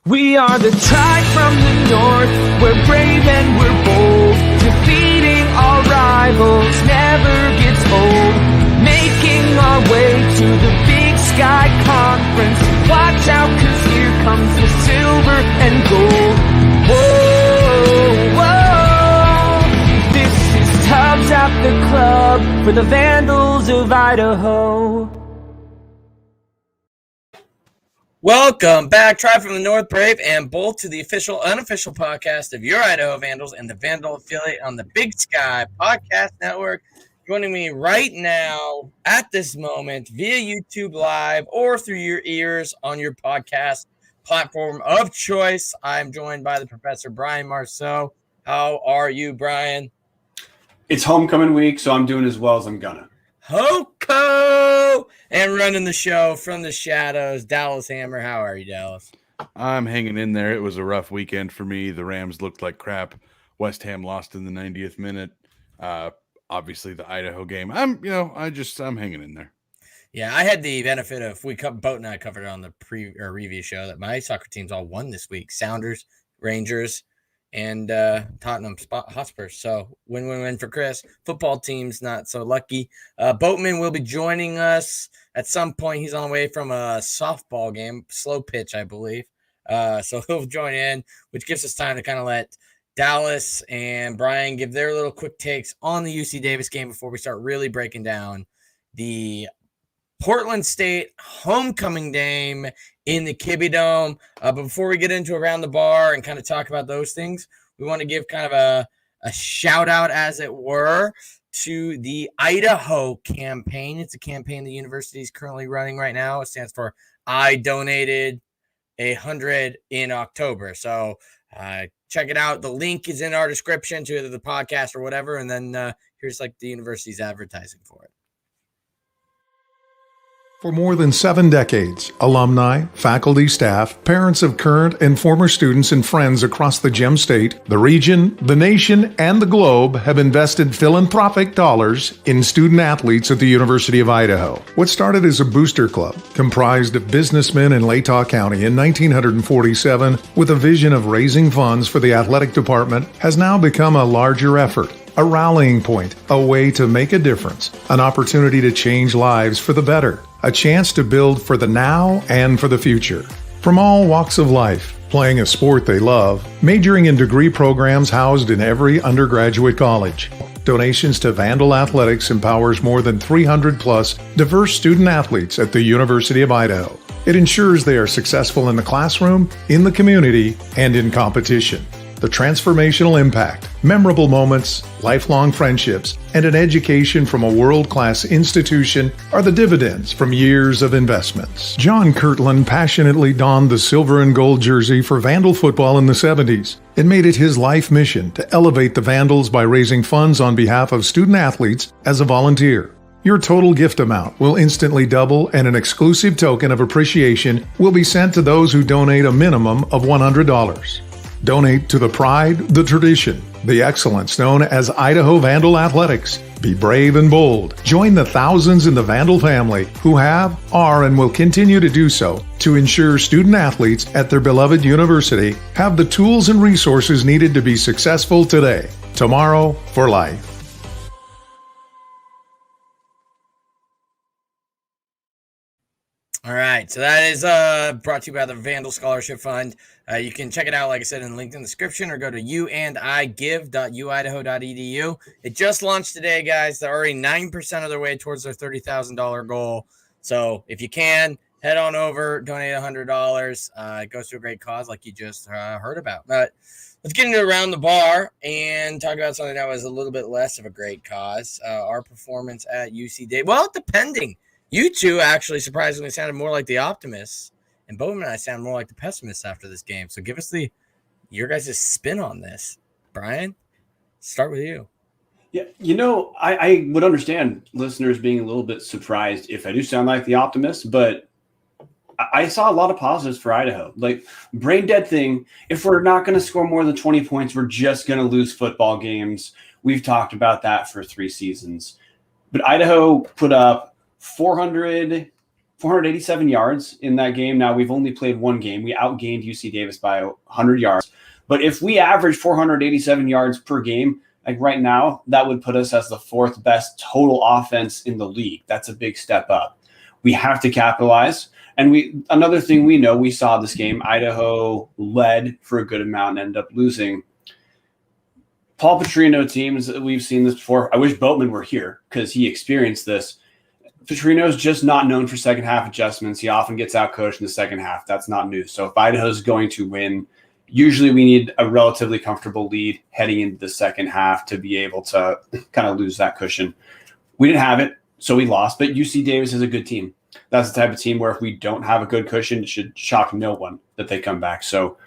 We are the tribe from the north, we're brave and we're bold. Defeating our rivals never gets old. Making our way to the Big Sky Conference. Watch out, 'cause here comes the silver and gold. Whoa, whoa. This is Tubbs at the Club for the Vandals of Idaho. Welcome back, Tribe from the North, Brave and Bold, to the official, unofficial podcast of your Idaho Vandals and the Vandal affiliate on the Big Sky Podcast Network. Joining me right now at this moment via YouTube Live or through your ears on your podcast platform of choice, I'm joined by the Professor Brian Martson. How are you, Brian? It's homecoming week, so I'm doing as well as I'm gonna. Hoko! And running the show from the shadows, Dallas Hammer. How are you, Dallas? I'm hanging in there. It was a rough weekend for me. The Rams looked like crap. West Ham lost in the 90th minute. Obviously, the Idaho game. I'm hanging in there. Yeah, I had the benefit of Boat and I covered it on the review show that my soccer teams all won this week: Sounders, Rangers, and Tottenham Hotspur. So win for Chris. Football team's not so lucky. Boatman will be joining us at some point. He's on the way from a softball game, slow pitch, I believe. So he'll join in, which gives us time to kind of let Dallas and Brian give their little quick takes on the UC Davis game before we start really breaking down the Portland State homecoming game in the Kibbe Dome. But before we get into Around the Bar and kind of talk about those things, we want to give kind of a shout out, as it were, to the Idaho campaign. It's a campaign the university is currently running right now. It stands for I Donated 100 in October. So check it out. The link is in our description to either the podcast or whatever. And then here's like the university's advertising for it. For more than 7 decades, alumni, faculty, staff, parents of current and former students and friends across the Gem State, the region, the nation, and the globe have invested philanthropic dollars in student athletes at the University of Idaho. What started as a booster club, comprised of businessmen in Latah County in 1947 with a vision of raising funds for the athletic department, has now become a larger effort. A rallying point, a way to make a difference, an opportunity to change lives for the better, a chance to build for the now and for the future. From all walks of life, playing a sport they love, majoring in degree programs housed in every undergraduate college. Donations to Vandal Athletics empowers more than 300 plus diverse student athletes at the University of Idaho. It ensures they are successful in the classroom, in the community, and in competition. The transformational impact, memorable moments, lifelong friendships, and an education from a world-class institution are the dividends from years of investments. John Kirtland passionately donned the silver and gold jersey for Vandal football in the 70s and made it his life mission to elevate the Vandals by raising funds on behalf of student athletes as a volunteer. Your total gift amount will instantly double, and an exclusive token of appreciation will be sent to those who donate a minimum of $100. Donate to the pride, the tradition, the excellence known as Idaho Vandal Athletics. Be brave and bold. Join the thousands in the Vandal family who have, are, and will continue to do so to ensure student athletes at their beloved university have the tools and resources needed to be successful today, tomorrow, for life. All right, so that is brought to you by the Vandal Scholarship Fund. You can check it out, like I said, in the link in the description, or go to youandigive.uidaho.edu. It just launched today, guys. They're already 9% of their way towards their $30,000 goal. So if you can, head on over, donate $100. It goes to a great cause like you just heard about. But let's get into Around the Bar and talk about something that was a little bit less of a great cause. Our performance at UC Davis. Well, depending. You two actually surprisingly sounded more like the optimists, and Bowman and I sound more like the pessimists after this game. So give us your guys' spin on this. Brian, start with you. Yeah, I would understand listeners being a little bit surprised if I do sound like the optimist, but I saw a lot of positives for Idaho. Like, brain dead thing, if we're not going to score more than 20 points, we're just going to lose football games. We've talked about that for 3 seasons. But Idaho put up 400 487 yards in that game. Now, we've only played one game. We outgained UC Davis by 100 yards. But if we average 487 yards per game, like right now, that would put us as the 4th best total offense in the league. That's a big step up. We have to capitalize. And another thing we know, we saw this game, Idaho led for a good amount and ended up losing. Paul Petrino teams, we've seen this before. I wish Boatman were here because he experienced this. Petrino's just not known for second half adjustments. He often gets outcoached in the second half. That's not new. So if Idaho's going to win, usually we need a relatively comfortable lead heading into the second half to be able to kind of lose that cushion. We didn't have it, so we lost. But UC Davis is a good team. That's the type of team where if we don't have a good cushion, it should shock no one that they come back. So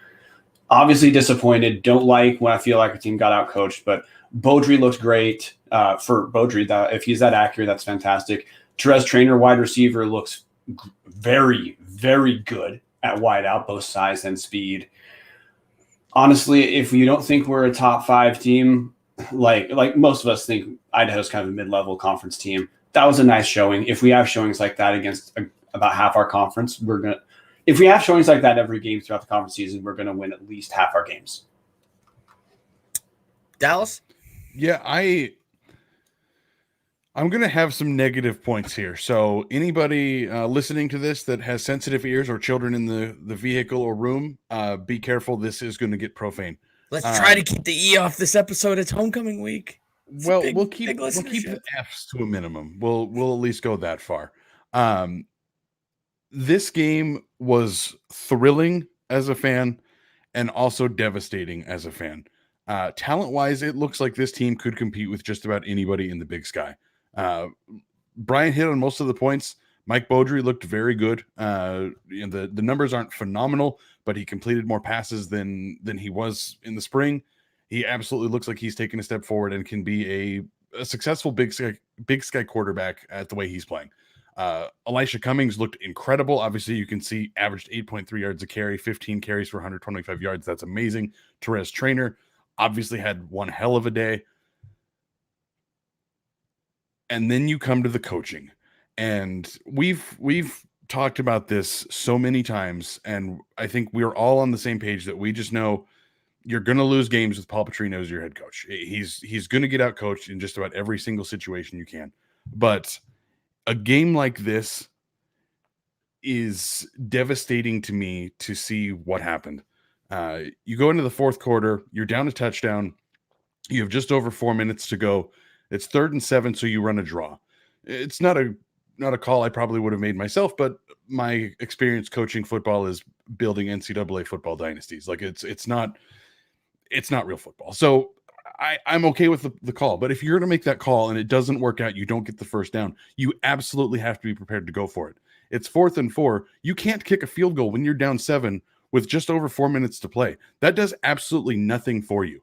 obviously disappointed. Don't like when I feel like our team got outcoached. But Beaudry looks great for Beaudry. If he's that accurate, that's fantastic. Therese Trainer, wide receiver, looks very, very good at wide out, both size and speed. Honestly, if you don't think we're a top 5 team, like most of us think Idaho's kind of a mid-level conference team, that was a nice showing. If we have showings like that against about half our conference, if we have showings like that every game throughout the conference season, we're gonna win at least half our games. Dallas? Yeah, I'm going to have some negative points here. So anybody listening to this that has sensitive ears or children in the vehicle or room, be careful. This is going to get profane. Let's try to keep the E off this episode. It's homecoming week. We'll keep the F's to a minimum. We'll at least go that far. This game was thrilling as a fan and also devastating as a fan. Talent-wise, it looks like this team could compete with just about anybody in the Big Sky. Brian hit on most of the points. Mike Beaudry looked very good. The numbers aren't phenomenal, but he completed more passes than he was in the spring. He absolutely looks like he's taken a step forward and can be a successful Big Sky quarterback at the way he's playing. Elisha Cummings looked incredible. Obviously, you can see averaged 8.3 yards a carry, 15 carries for 125 yards. That's amazing. Therese Trainer obviously had one hell of a day. And then you come to the coaching, and we've talked about this so many times, and I think we're all on the same page that we just know you're going to lose games with Paul Petrino as your head coach. He's going to get out coached in just about every single situation you can. But a game like this is devastating to me to see what happened. You go into the fourth quarter, you're down a touchdown, you have just over 4 minutes to go. It's 3rd and 7, so you run a draw. It's not a call I probably would have made myself, but my experience coaching football is building NCAA football dynasties. Like it's not real football. So I'm okay with the call. But if you're going to make that call and it doesn't work out, you don't get the first down, you absolutely have to be prepared to go for it. It's 4th and 4. You can't kick a field goal when you're down 7 with just over 4 minutes to play. That does absolutely nothing for you.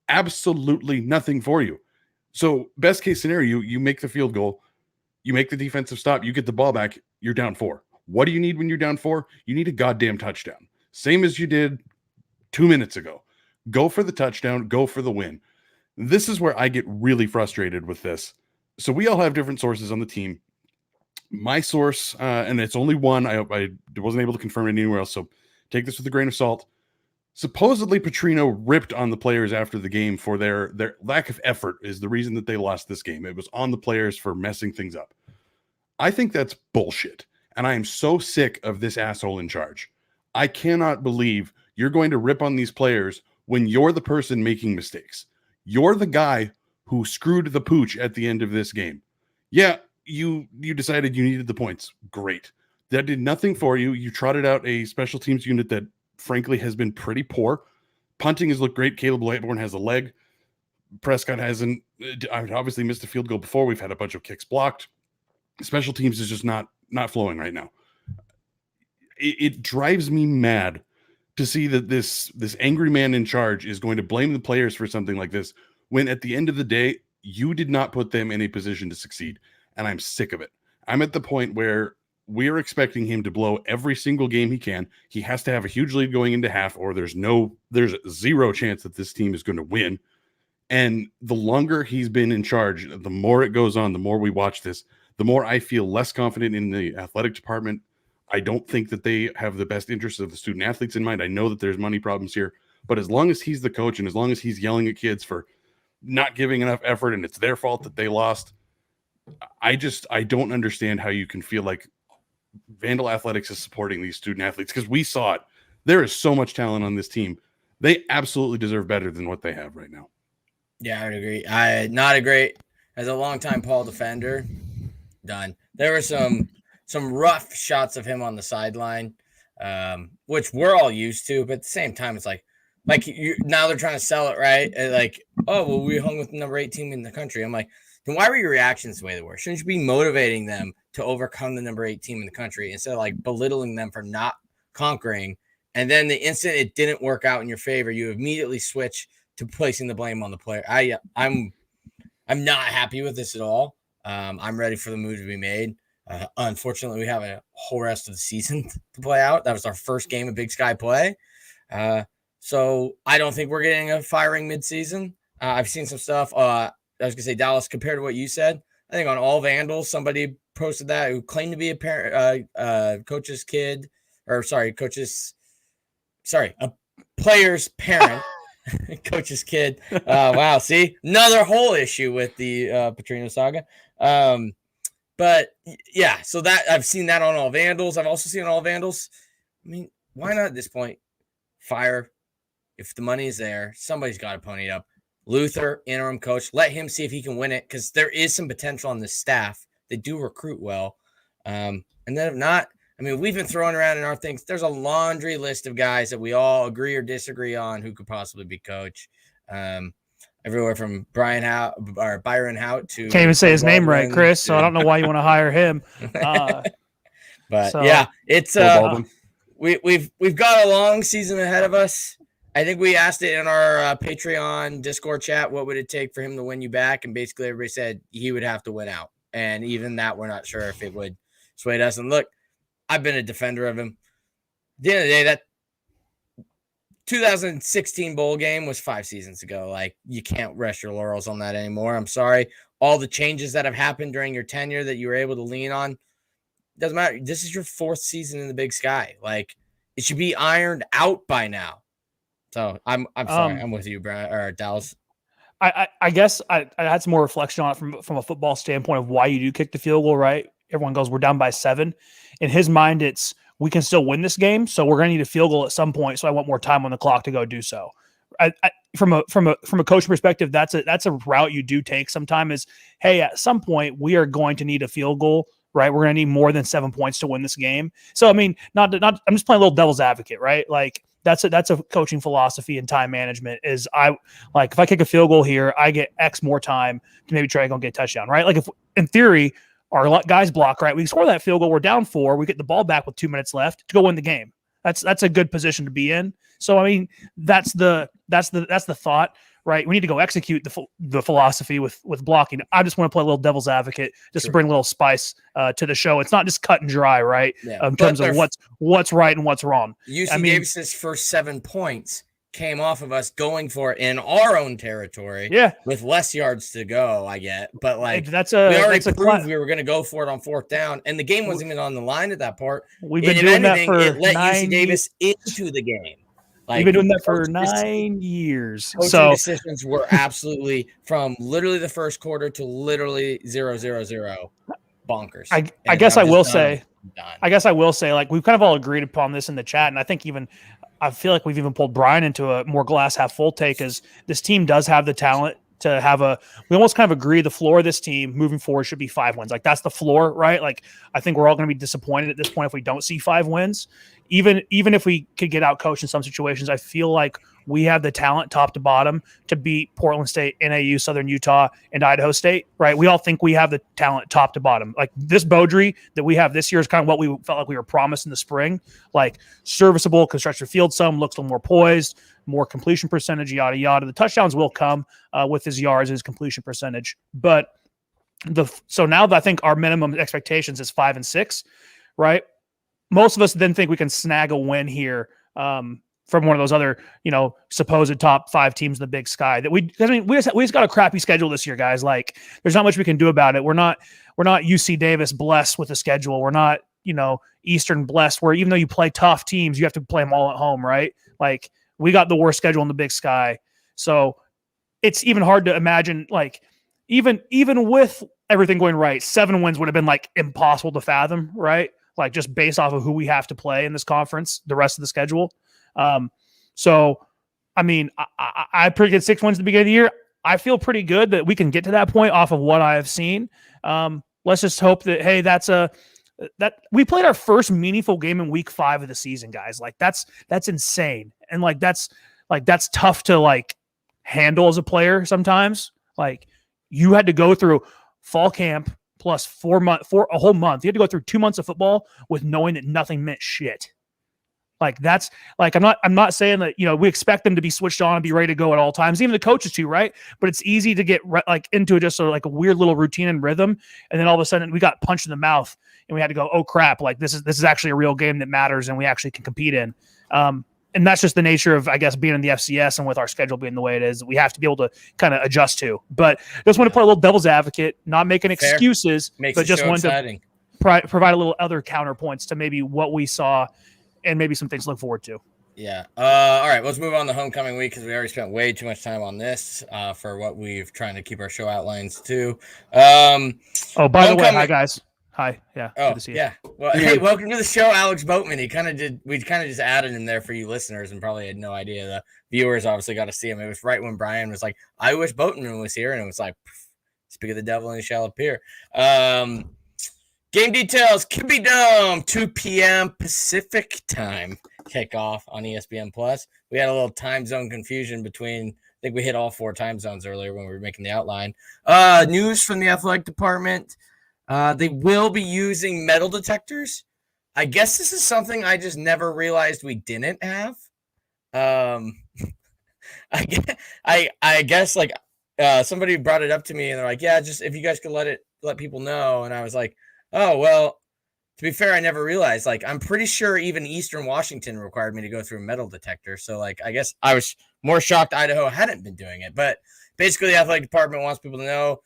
Absolutely nothing for you. So best case scenario, you make the field goal, you make the defensive stop, you get the ball back, you're down 4. What do you need when you're down 4? You need a goddamn touchdown. Same as you did 2 minutes ago. Go for the touchdown, go for the win. This is where I get really frustrated with this. So we all have different sources on the team. My source, and it's only one, I wasn't able to confirm it anywhere else, so take this with a grain of salt. Supposedly, Petrino ripped on the players after the game for their lack of effort is the reason that they lost this game. It was on the players for messing things up. I think that's bullshit, and I am so sick of this asshole in charge. I cannot believe you're going to rip on these players when you're the person making mistakes. You're the guy who screwed the pooch at the end of this game. Yeah, you decided you needed the points. Great. That did nothing for you. You trotted out a special teams unit that frankly has been pretty poor. Punting has looked great. Caleb Lightbourne has a leg. Prescott hasn't. Obviously missed a field goal before. We've had a bunch of kicks blocked. Special teams is just not flowing right now. It drives me mad to see that this angry man in charge is going to blame the players for something like this when at the end of the day, you did not put them in a position to succeed. And I'm sick of it. I'm at the point where we're expecting him to blow every single game he can. He has to have a huge lead going into half, or there's zero chance that this team is going to win. And the longer he's been in charge, the more it goes on, the more we watch this, the more I feel less confident in the athletic department. I don't think that they have the best interests of the student athletes in mind. I know that there's money problems here, but as long as he's the coach and as long as he's yelling at kids for not giving enough effort and it's their fault that they lost, I don't understand how you can feel like Vandal Athletics is supporting these student athletes, because we saw it. There is so much talent on this team. They absolutely deserve better than what they have right now. Yeah, I would agree. Not a great, as a longtime Paul defender, done. There were some rough shots of him on the sideline, which we're all used to, but at the same time, it's like now they're trying to sell it, right? And like, oh, well, we hung with the number 8 team in the country. I'm like, then why were your reactions the way they were? Shouldn't you be motivating them to overcome the number 8 team in the country instead of like belittling them for not conquering? And then the instant it didn't work out in your favor, you immediately switch to placing the blame on the player. I'm not happy with this at all. I'm ready for the move to be made. Unfortunately, we have a whole rest of the season to play out. That was our first game of Big Sky play. So I don't think we're getting a firing midseason. I've seen some stuff. I was going to say, Dallas, compared to what you said, I think on All Vandals, somebody posted that who claimed to be a parent, coach's kid, or sorry, a player's parent, coach's kid. Wow. See, another whole issue with the Petrino saga. But yeah, so that I've seen that on All Vandals. I've also seen on All Vandals. I mean, why not at this point fire? If the money is there, somebody's got to pony it up. Luther, interim coach, let him see if he can win it, because there is some potential on the staff. They do recruit well. And then if not, I mean, we've been throwing around in our things. There's a laundry list of guys that we all agree or disagree on who could possibly be coach. Everywhere from Byron Hout to can't even say his name right, Chris. So I don't know why you want to hire him. Yeah, it's we've got a long season ahead of us. I think we asked it in our Patreon Discord chat, what would it take for him to win you back? And basically everybody said he would have to win out. And even that, we're not sure if it would sway us. And look, I've been a defender of him. At the end of the day, that 2016 bowl game was 5 seasons ago. Like, you can't rest your laurels on that anymore. I'm sorry. All the changes that have happened during your tenure that you were able to lean on, doesn't matter. This is your 4th season in the Big Sky. Like, it should be ironed out by now. So I'm sorry. I'm with you, Brian, or Dallas. I guess I had some more reflection on it from a football standpoint of why you do kick the field goal, right? Everyone goes, we're down by 7. In his mind, it's we can still win this game, so we're going to need a field goal at some point. So I want more time on the clock to go do so. From a coach perspective, that's a route you do take sometimes. Is, hey, at some point we are going to need a field goal, right? We're going to need more than 7 points to win this game. So I mean, not I'm just playing a little devil's advocate, right? Like, that's a coaching philosophy and time management. Is if I kick a field goal here, I get X more time to maybe try to go get a touchdown, right? Like, if in theory our guys block, right, we score that field goal, we're down 4, we get the ball back with 2 minutes left to go win the game. That's a good position to be in. So I mean, that's the thought, right? We need to go execute the philosophy with blocking. I just want to play a little devil's advocate, just to bring a little spice to the show. It's not just cut and dry, right? Yeah. In terms of what's right and what's wrong. UC Davis's first 7 points came off of us going for it in our own territory. Yeah, with less yards to go. I get, but like we already proved we were going to go for it on 4th down, and the game wasn't even on the line at that part. We've been doing that for it let UC Davis into the game. Like, we've been doing that for 9 years. Coaching decisions were absolutely from literally the first quarter to literally 0-0-0 bonkers. I guess I will say, like, we've kind of all agreed upon this in the chat, and I think I feel like we've even pulled Brian into a more glass half full take, as this team does have the talent to have we almost kind of agree the floor of this team moving forward should be 5 wins. Like, that's the floor, right? Like, I think we're all going to be disappointed at this point if we don't see 5 wins. Even if we could get out coached in some situations, I feel like we have the talent top to bottom to beat Portland State, NAU, Southern Utah, and Idaho State, right? We all think we have the talent top to bottom. Like, this Beaudry that we have this year is kind of what we felt like we were promised in the spring, like serviceable, can stretch the field some, looks a little more poised, more completion percentage, yada, yada. The touchdowns will come with his yards and his completion percentage. But so now that I think our minimum expectations is 5 and 6, right? Most of us then think we can snag a win here from one of those other, supposed top 5 teams in the Big Sky. We just got a crappy schedule this year, guys. Like, there's not much we can do about it. We're not UC Davis blessed with a schedule. We're not, Eastern blessed, where even though you play tough teams, you have to play them all at home, right? Like, we got the worst schedule in the Big Sky. So it's even hard to imagine, like, even with everything going right, 7 wins would have been like impossible to fathom, right? Like, just based off of who we have to play in this conference, the rest of the schedule. So, I mean, I predicted 6 wins at the beginning of the year. I feel pretty good that we can get to that point off of what I have seen. Let's just hope that, hey, that we played our first meaningful game in week 5 of the season, guys. Like, that's insane. And that's tough to like handle as a player sometimes. Like, you had to go through fall camp plus 4 months for a whole month. You had to go through 2 months of football with knowing that nothing meant shit. Like, that's like, I'm not saying that, we expect them to be switched on and be ready to go at all times, even the coaches too, right? But it's easy to get into just like a weird little routine and rhythm. And then all of a sudden we got punched in the mouth and we had to go, oh crap, like this is actually a real game that matters and we actually can compete in. And that's just the nature of, I guess, being in the FCS and with our schedule being the way it is, we have to be able to kind of adjust to. But just want to play a little devil's advocate, not making excuses, but just want to provide a little other counterpoints to maybe what we saw and maybe some things to look forward to. Yeah. All right. Let's move on to homecoming week because we already spent way too much time on this for what we've trying to keep our show outlines to. By the way, hi guys. Hi. Yeah. Good to see you. Yeah. Well, hey, welcome to the show, Alex Boatman. We kind of just added him there for you listeners and probably had no idea. The viewers obviously got to see him. It was right when Brian was like, I wish Boatman was here. And it was like, speak of the devil and he shall appear. Game details, Kibbie Dome, 2 p.m. Pacific time kickoff on ESPN Plus. We had a little time zone confusion between, I think we hit all 4 time zones earlier when we were making the outline. News from the athletic department. They will be using metal detectors. I guess this is something I just never realized we didn't have. I guess like somebody brought it up to me and they're like, yeah, just if you guys could let people know. And I was like, oh, well, to be fair, I never realized, like, I'm pretty sure even Eastern Washington required me to go through a metal detector. So, like, I guess I was more shocked Idaho hadn't been doing it. But basically, the athletic department wants people to know,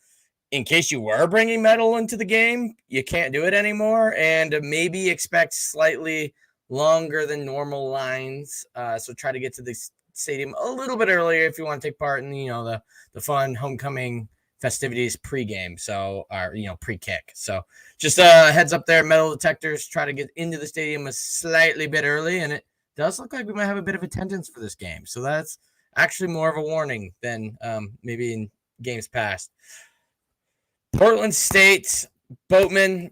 in case you were bringing metal into the game, you can't do it anymore. And maybe expect slightly longer than normal lines. So try to get to the stadium a little bit earlier if you want to take part in, the fun homecoming festivities pregame, pre-kick. So just a heads up there, metal detectors, try to get into the stadium a slightly bit early, and it does look like we might have a bit of attendance for this game. So that's actually more of a warning than maybe in games past. Portland State, Boatman,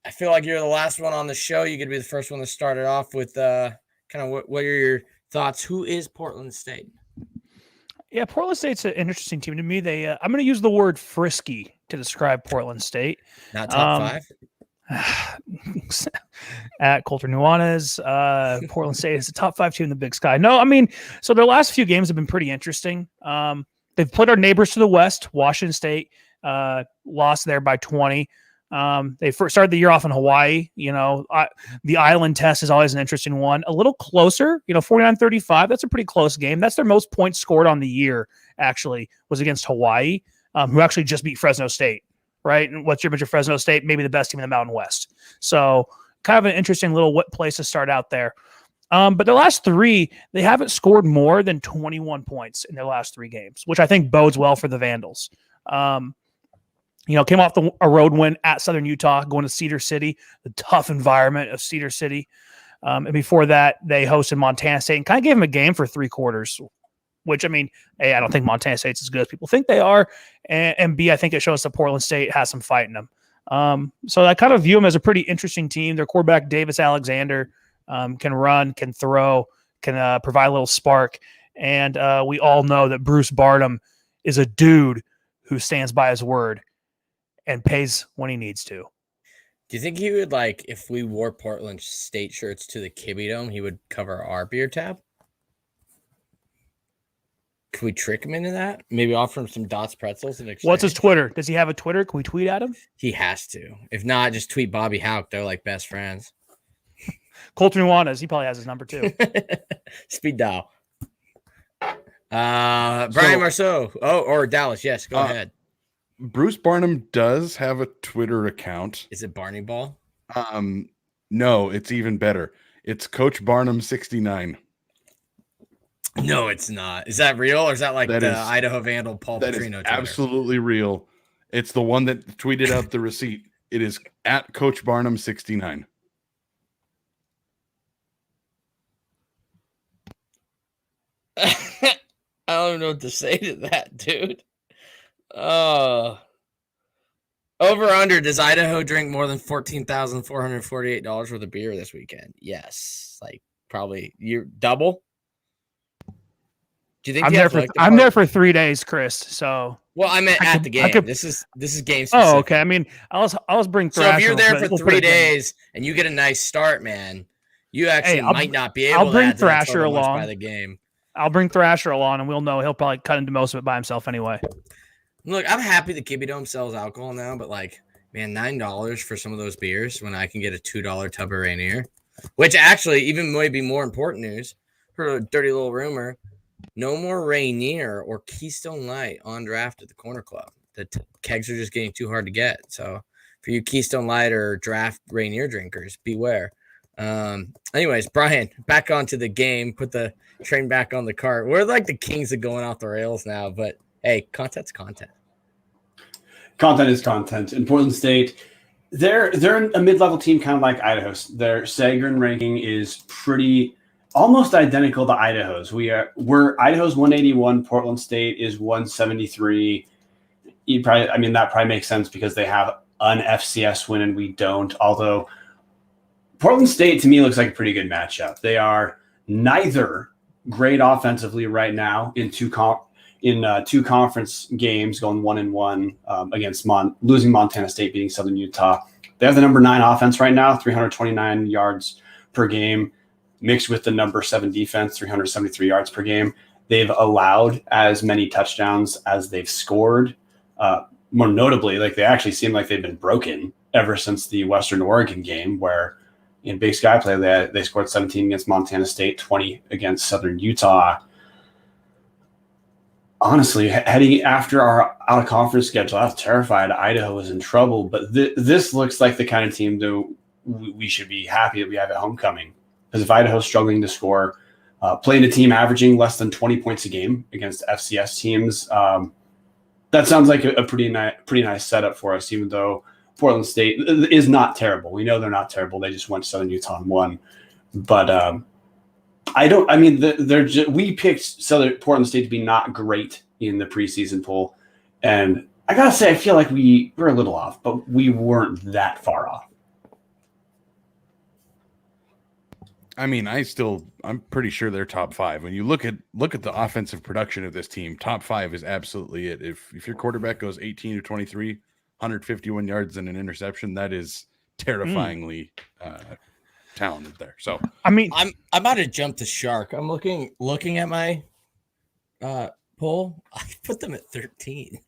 I feel like you're the last one on the show. You could be the first one to start it off with kind of what are your thoughts? Who is Portland State? Yeah, Portland State's an interesting team to me. I'm going to use the word frisky to describe Portland State. Not top 5? At Coulter Nuanez, Portland State is a top 5 team in the Big Sky. No, I mean, so their last few games have been pretty interesting. They've played our neighbors to the west, Washington State, lost there by 20. They first started the year off in Hawaii. The island test is always an interesting one. A little closer, 49-35. That's a pretty close game. That's their most points scored on the year, actually, was against Hawaii, who actually just beat Fresno State, right? And what's your image of Fresno State? Maybe the best team in the Mountain West. So kind of an interesting little place to start out there. But their last 3, they haven't scored more than 21 points in their last 3 games, which I think bodes well for the Vandals. Came off a road win at Southern Utah, going to Cedar City, the tough environment of Cedar City. And before that, they hosted Montana State and kind of gave them a game for 3 quarters, which, I mean, A, I don't think Montana State's as good as people think they are. And B, I think it shows that Portland State has some fight in them. So I kind of view them as a pretty interesting team. Their quarterback, Davis Alexander, can run, can throw, can provide a little spark. And we all know that Bruce Barnum is a dude who stands by his word and pays when he needs to. Do you think he would, like, if we wore Portland State shirts to the Kibbie Dome, he would cover our beer tab? Could we trick him into that? Maybe offer him some Dots pretzels in exchange? What's his Twitter? Does he have a Twitter? Can we tweet at him? He has to. If not, just tweet Bobby Houck. They're like best friends. Colton Nuanez, he probably has his number too. Speed dial. Brian Marceau. Oh, or Dallas. Yes, go ahead. Bruce Barnum does have a Twitter account. Is it Barney Ball? No, it's even better. It's Coach Barnum 69. No, it's not. Is that real, or is that like Idaho Vandal Paul Petrino? Absolutely real. It's the one that tweeted out the receipt. It is at Coach Barnum 69. I don't know what to say to that, dude. Over under, does Idaho drink more than $14,448 worth of beer this weekend? Yes. Like probably you double. Do you think I'm there for 3 days, Chris? So I meant at the game. This is game specific. Oh, okay. I mean, I was bring Thrasher. So if you're there for 3 days and you get a nice start, man, you actually might not be able I'll bring to Thrasher along by the game. I'll bring Thrasher along, and we'll know he'll probably cut into most of it by himself anyway. Look, I'm happy the Kibby Dome sells alcohol now, but like, man, $9 for some of those beers when I can get a $2 tub of Rainier, which actually even might be more important news. Heard a dirty little rumor. No more Rainier or Keystone Light on draft at the Corner Club. The kegs are just getting too hard to get. So for you Keystone Light or draft Rainier drinkers, beware. Anyways, Brian, back onto the game. Put the train back on the cart. We're like the kings of going off the rails now, but hey, content's content. Content is content. In Portland State, they're a mid-level team, kind of like Idaho's. Their Sagarin ranking is almost identical to Idaho's. We're Idaho's 181. Portland State is 173. That probably makes sense because they have an FCS win and we don't. Although Portland State to me looks like a pretty good matchup. They are neither great offensively right now in two conference games, going 1-1 against losing Montana State, beating Southern Utah. They have the number 9 offense right now, 329 yards per game, mixed with the number 7 defense, 373 yards per game. They've allowed as many touchdowns as they've scored. More notably, like they actually seem like they've been broken ever since the Western Oregon game, where in Big Sky play they scored 17 against Montana State, 20 against Southern Utah. Honestly, heading after our out-of-conference schedule, I was terrified Idaho was in trouble, but this looks like the kind of team that we should be happy that we have at homecoming. Because if Idaho's struggling to score, playing a team averaging less than 20 points a game against FCS teams, that sounds like a pretty nice setup for us, even though Portland State is not terrible. We know they're not terrible. They just went to Southern Utah and won. But we picked Portland State to be not great in the preseason poll. And I got to say, I feel like we're a little off, but we weren't that far off. I mean, I'm pretty sure they're top 5. When you look at the offensive production of this team, top 5 is absolutely it. If your quarterback goes 18 to 23, 151 yards and an interception, that is terrifyingly talented there. So I mean, I'm about to jump the shark. I'm looking at my poll. I put them at 13.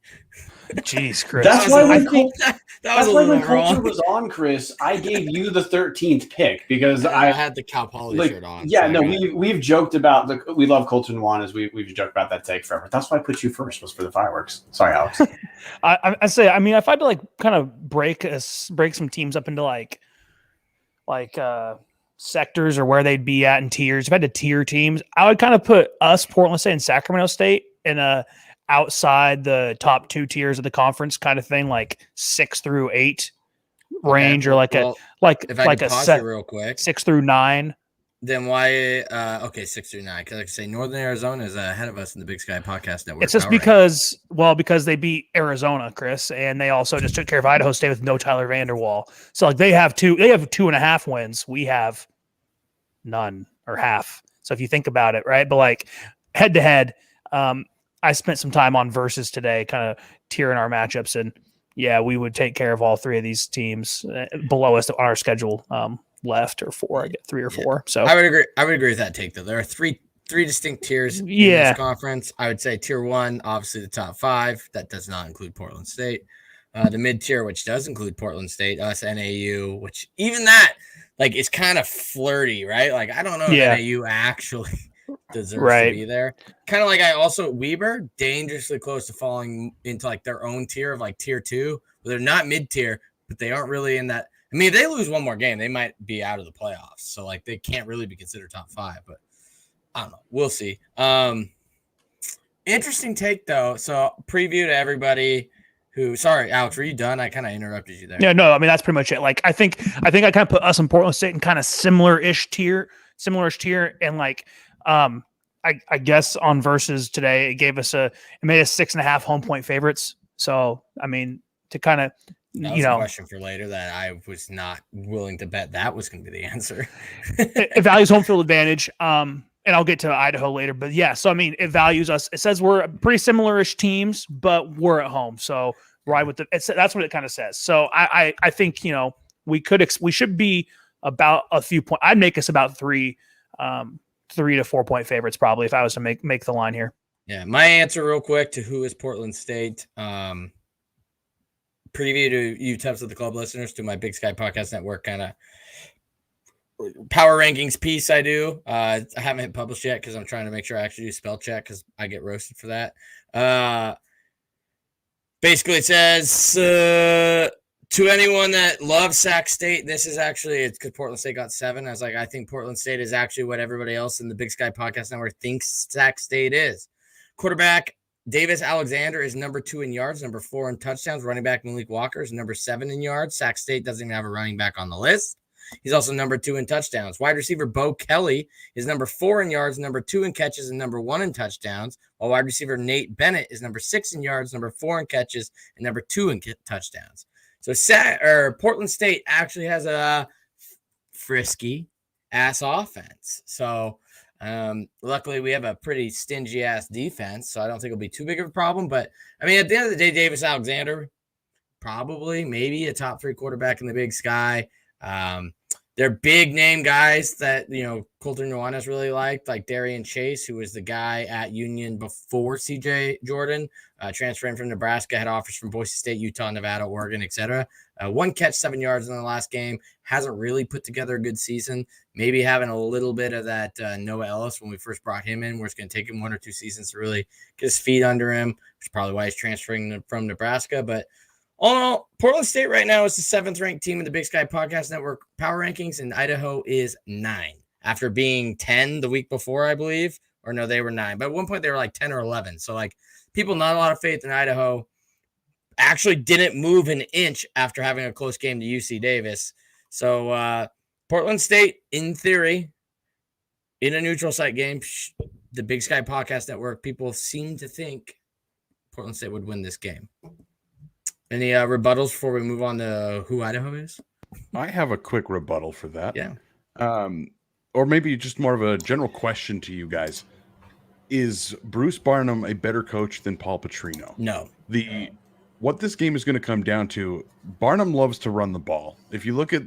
Jeez, Chris. That's why when wrong. Culture was on, Chris, I gave you the 13th pick because I had the Cal Poly shirt on. Yeah, so we've joked about we love Colton Nuanez. We've joked about that take forever. That's why I put you first, was for the fireworks. Sorry, Alex. I say, I mean, if I had to like kind of break some teams up into like sectors or where they'd be at in tiers, if I had to tier teams, I would kind of put us, Portland State and Sacramento State, in a outside the top 2 tiers of the conference kind of thing, like 6 through 8 range, or like a 6 through 9. Then why? 6 through 9. Because like I say, Northern Arizona is ahead of us in the Big Sky Podcast Network. It's just because they beat Arizona, Chris, and they also just took care of Idaho State with no Tyler Vanderwall. So like they have 2.5 wins. We have none or half. So if you think about it, right? But like head to head, I spent some time on versus today, kind of tiering our matchups, and yeah, we would take care of all 3 of these teams below us on our schedule. Left or 4, I get 3 or 4. So I would agree with that take though. There are three distinct tiers in this conference. I would say tier 1, obviously the top 5. That does not include Portland State. The mid tier, which does include Portland State, us, NAU, which even that like it's kind of flirty, right? Like I don't know Yeah. if NAU actually deserves Right. to be there. Kind of like I also Weber dangerously close to falling into like their own tier of like tier 2. They're not mid tier, but they aren't really in that. I mean, if they lose one more game, they might be out of the playoffs. So like they can't really be considered top 5. But I don't know. We'll see. Interesting take though. So preview to everybody. Sorry, Alex, were you done? I kind of interrupted you there. Yeah, no, I mean that's pretty much it. Like I think I kind of put us in Portland State in kind of similar-ish tier, and like I guess on versus today it made us 6.5 home point favorites. So I mean to kind of that was a question for later that I was not willing to bet that was going to be the answer. It values home field advantage. And I'll get to Idaho later, but yeah. So I mean, it values us. It says we're pretty similar-ish teams, but we're at home. So ride with that's what it kind of says. So I think we should be about a few points. I'd make us about 3 to 4 point favorites probably if I was to make the line here. Yeah, my answer real quick to who is Portland State. Preview to you types of the club listeners to my Big Sky Podcast Network kind of power rankings piece I do. I haven't hit publish yet because I'm trying to make sure I actually do spell check because I get roasted for that. Basically, it says to anyone that loves Sac State, this is actually it's because Portland State got 7. I was like, I think Portland State is actually what everybody else in the Big Sky Podcast Network thinks Sac State is. Quarterback Davis Alexander is number 2 in yards, number 4 in touchdowns. Running back Malik Walker is number 7 in yards. Sac State doesn't even have a running back on the list. He's also number 2 in touchdowns. Wide receiver Bo Kelly is number 4 in yards, number 2 in catches, and number 1 in touchdowns. While wide receiver Nate Bennett is number 6 in yards, number 4 in catches, and number 2 in touchdowns. So Portland State actually has a frisky ass offense. So luckily we have a pretty stingy ass defense. So I don't think it'll be too big of a problem. But I mean, at the end of the day, Davis Alexander, probably maybe a top 3 quarterback in the Big Sky. They're big name guys that, Colter Nuanez really liked, like Daryn Chase, who was the guy at Union before CJ Jordan, transferring from Nebraska, had offers from Boise State, Utah, Nevada, Oregon, etc. 1 catch, 7 yards in the last game. Hasn't really put together a good season. Maybe having a little bit of that Noah Ellis when we first brought him in, where it's going to take him 1 or 2 seasons to really get his feet under him, which is probably why he's transferring from Nebraska. But all in all, Portland State right now is the 7th ranked team in the Big Sky Podcast Network power rankings, and Idaho is 9 after being 10 the week before, I believe. Or no, they were 9. But at one point they were like 10 or 11. So like people not a lot of faith in Idaho actually didn't move an inch after having a close game to UC Davis. So Portland State, in theory, in a neutral site game, the Big Sky Podcast Network, people seem to think Portland State would win this game. Any rebuttals before we move on to who Idaho is? I have a quick rebuttal for that. Yeah. Or maybe just more of a general question to you guys. Is Bruce Barnum a better coach than Paul Petrino? No. What this game is going to come down to, Barnum loves to run the ball. If you look at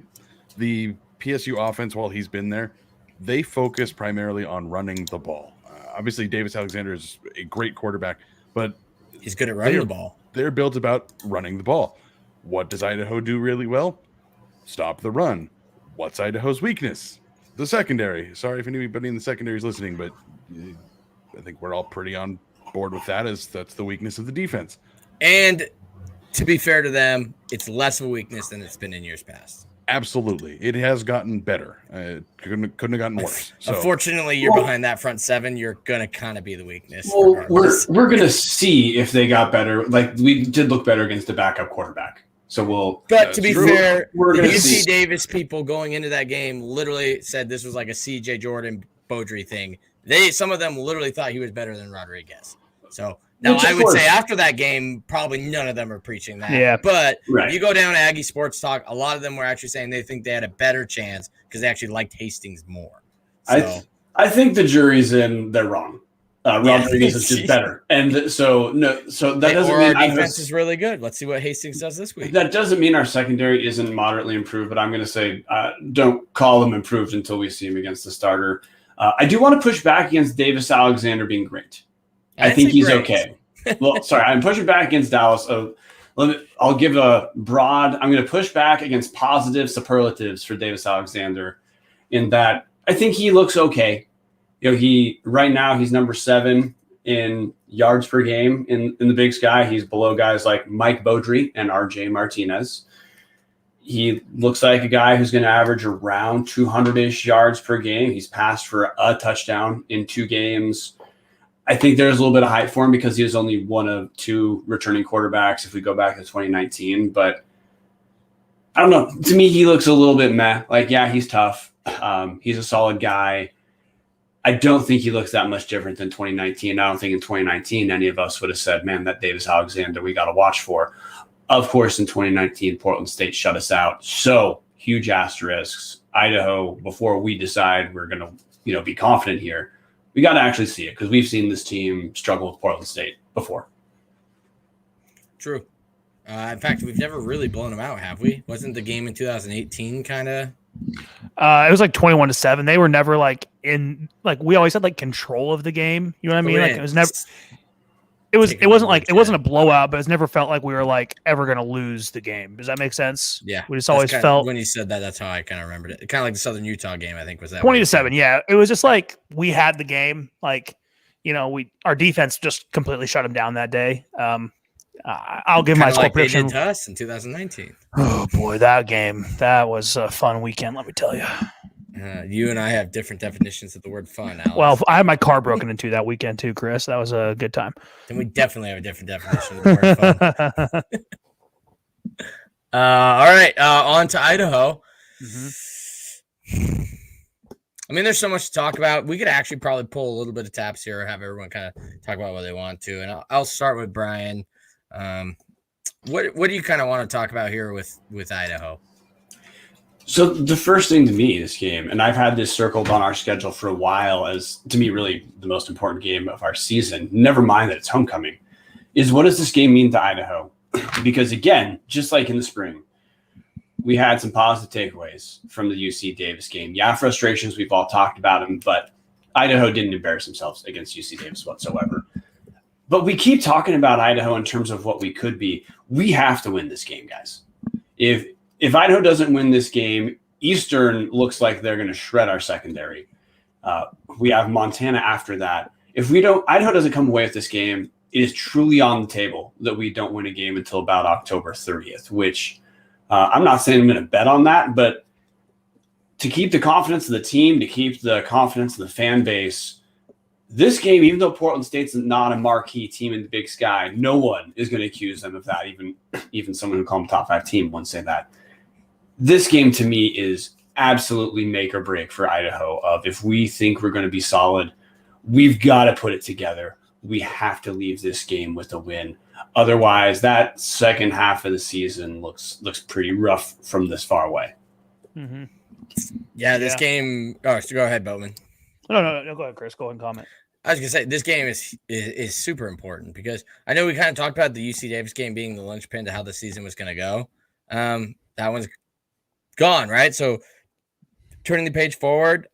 the PSU offense while he's been there, they focus primarily on running the ball. Obviously, Davis Alexander is a great quarterback, but he's good at running the ball. They're built about running the ball. What does Idaho do really well? Stop the run. What's Idaho's weakness? The secondary. Sorry if anybody in the secondary is listening, but I think we're all pretty on board with that, as that's the weakness of the defense. And to be fair to them, it's less of a weakness than it's been in years past. Absolutely. It has gotten better. Couldn't have gotten worse. So. Unfortunately, you're behind that front 7. You're going to kind of be the weakness. Well, we're going to see if they got better. Like, we did look better against the backup quarterback. So we'll. But to be fair, we're the UC see. Davis people going into that game literally said this was like a CJ Jordan Beaudry thing. Some of them literally thought he was better than Rodriguez. So now I would say after that game, probably none of them are preaching that. Yeah. But you go down to Aggie Sports Talk, a lot of them were actually saying they think they had a better chance because they actually liked Hastings more. So, I think the jury's in. They're wrong. Rodriguez is just better, and that doesn't mean our defense is really good. Let's see what Hastings does this week. That doesn't mean our secondary isn't moderately improved, but I'm going to say don't call them improved until we see him against the starter. I do want to push back against Davis Alexander being great. I think he's okay. Well, sorry, I'm pushing back against Dallas. I'll give a broad. I'm going to push back against positive superlatives for Davis Alexander, in that I think he looks okay. Right now he's number 7 in yards per game in the Big Sky. He's below guys like Mike Beaudry and RJ Martinez. He looks like a guy who's going to average around 200-ish yards per game. He's passed for a touchdown in 2 games. I think there's a little bit of hype for him because he was only one of 2 returning quarterbacks if we go back to 2019. But I don't know. To me, he looks a little bit meh. Like, yeah, he's tough. He's a solid guy. I don't think he looks that much different than 2019. I don't think in 2019 any of us would have said, man, that Davis Alexander we got to watch for. Of course, in 2019, Portland State shut us out. So huge asterisks. Idaho, before we decide we're going to be confident here, we got to actually see it because we've seen this team struggle with Portland State before. True. In fact, we've never really blown them out, have we? Wasn't the game in 2018 kind of? It was like 21-7. They were never we always had control of the game. You know what I mean? Like it was never. It wasn't a blowout, but it's never felt like we were ever going to lose the game. Does that make sense? Yeah. We just always felt when you said that, that's how I kind of remembered it. Kind of like the Southern Utah game, I think was that 20-7. Yeah. It was just we had the game. Our defense just completely shut them down that day. I'll give my score prediction to us in 2019. Oh boy, that game, that was a fun weekend. Let me tell you. You and I have different definitions of the word fun, Alex. Well, I had my car broken into that weekend too, Chris. That was a good time. Then we definitely have a different definition of the word fun. All right, on to Idaho. Mm-hmm. I mean, there's so much to talk about. We could actually probably pull a little bit of taps here or have everyone kind of talk about what they want to. And I'll start with Brian. What do you kind of want to talk about here with Idaho? So the first thing to me, this game, and I've had this circled on our schedule for a while as, to me, really the most important game of our season, never mind that it's homecoming, is what does this game mean to Idaho? Because again, just like in the spring, we had some positive takeaways from the UC Davis game. Yeah, frustrations, we've all talked about them, but Idaho didn't embarrass themselves against UC Davis whatsoever. But we keep talking about Idaho in terms of what we could be. We have to win this game, guys. If Idaho doesn't win this game, Eastern looks like they're going to shred our secondary. We have Montana after that. If Idaho doesn't come away with this game, it is truly on the table that we don't win a game until about October 30th, which I'm not saying I'm going to bet on that, but to keep the confidence of the team, to keep the confidence of the fan base, this game, even though Portland State's not a marquee team in the Big Sky, no one is going to accuse them of that. Even someone who called them top 5 team wouldn't say that. This game to me is absolutely make or break for Idaho. If we think we're going to be solid, we've got to put it together. We have to leave this game with a win. Otherwise, that second half of the season looks pretty rough from this far away. Mm-hmm. Yeah, this game. Oh, so go ahead, Boatman. No. Go ahead, Chris. Go ahead and comment. I was gonna say this game is super important because I know we kind of talked about the UC Davis game being the linchpin to how the season was gonna go. That one's gone, right? So turning the page forward,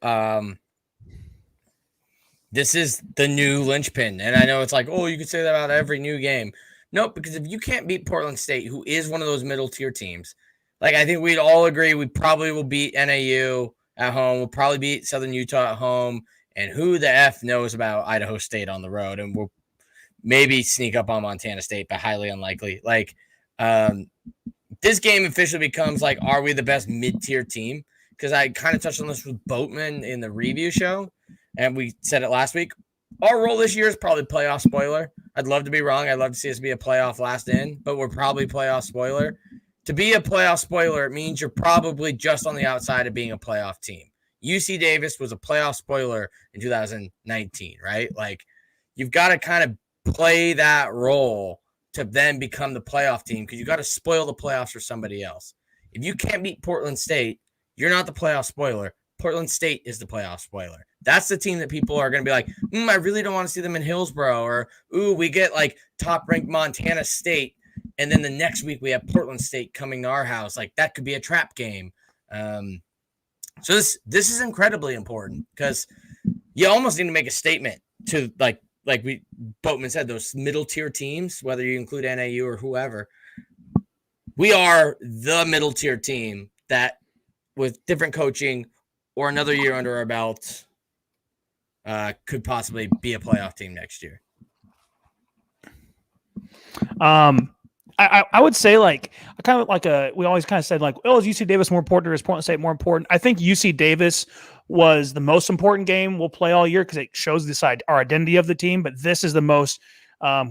this is the new linchpin. And I know it's like, oh, you could say that about every new game. Nope, because if you can't beat Portland State, who is one of those middle tier teams, I think we'd all agree we probably will beat NAU at home. We'll probably beat Southern Utah at home. And who the F knows about Idaho State on the road? And we'll maybe sneak up on Montana State, but highly unlikely. This game officially becomes are we the best mid-tier team? Because I kind of touched on this with Boatman in the review show, and we said it last week. Our role this year is probably playoff spoiler. I'd love to be wrong. I'd love to see us be a playoff last in, but we're probably playoff spoiler. To be a playoff spoiler, it means you're probably just on the outside of being a playoff team. UC Davis was a playoff spoiler in 2019, right? You've got to kind of play that role to then become the playoff team because you got to spoil the playoffs for somebody else. If you can't beat Portland State, you're not the playoff spoiler. Portland State is the playoff spoiler. That's the team that people are going to be like, I really don't want to see them in Hillsboro, or, we get top-ranked Montana State, and then the next week we have Portland State coming to our house. That could be a trap game. So this is incredibly important because you almost need to make a statement to Boatman said, those middle tier teams, whether you include NAU or whoever, we are the middle tier team that, with different coaching or another year under our belt, could possibly be a playoff team next year. I would say like we always kind of said like, oh, is UC Davis more important or is Portland State more important? I think UC Davis was the most important game we'll play all year because it shows this our identity of the team. But this is the most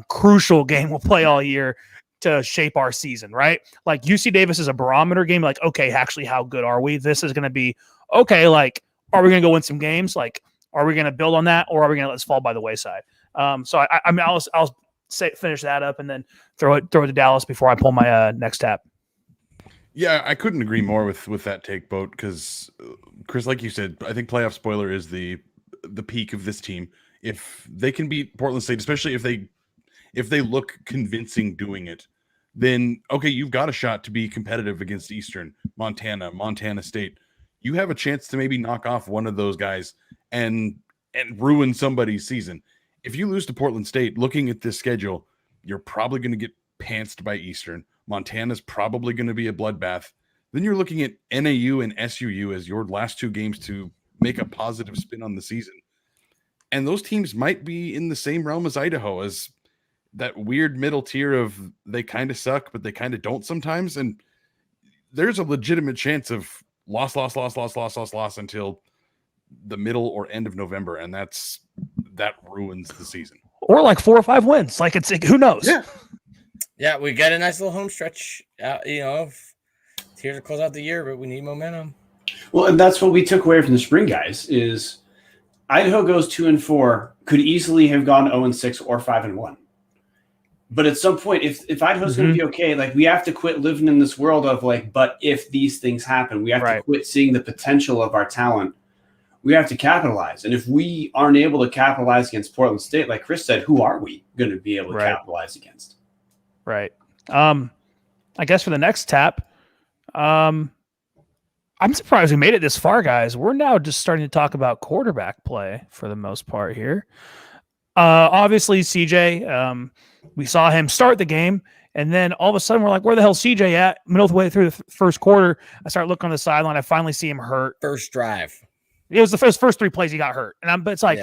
crucial game we'll play all year to shape our season, right? Like UC Davis is a barometer game. Like, okay, actually, how good are we? This is going to be okay. Like, are we going to go win some games? Like, are we going to build on that, or are we going to let this fall by the wayside? So I mean, I'll finish that up and then throw it to Dallas before I pull my next tap. Yeah, I couldn't agree more with that take, Boat, because Chris, like you said, I think playoff spoiler is the peak of this team. If they can beat Portland State, especially if they look convincing doing it, then okay, you've got a shot to be competitive against Eastern, Montana State. You have a chance to maybe knock off one of those guys and ruin somebody's season. If you lose to Portland State, looking at this schedule, you're probably going to get pantsed by Eastern. Montana's probably going to be a bloodbath. Then you're looking at NAU and SUU as your last two games to make a positive spin on the season. And those teams might be in the same realm as Idaho, as that weird middle tier of they kind of suck, but they kind of don't sometimes. And there's a legitimate chance of loss until the middle or end of November. And that ruins the season. Or like 4 or 5 wins. Like who knows? Yeah, we got a nice little home stretch, here to close out the year, but we need momentum. Well, and that's what we took away from the spring, guys, is Idaho goes 2-4, could easily have gone 0-6 or 5-1. But at some point, if Idaho's going to be okay, like we have to quit living in this world of like, but if these things happen, we have to quit seeing the potential of our talent. We have to capitalize. And if we aren't able to capitalize against Portland State, like Chris said, who are we going to be able to capitalize against? Right. I guess for the next tap, I'm surprised we made it this far, guys. We're now just starting to talk about quarterback play for the most part here. Obviously, CJ, we saw him start the game, and then all of a sudden we're like, where the hell's CJ at? Middle of the way through the first quarter, I start looking on the sideline. I finally see him hurt. First drive. It was the first 3 plays he got hurt. But it's like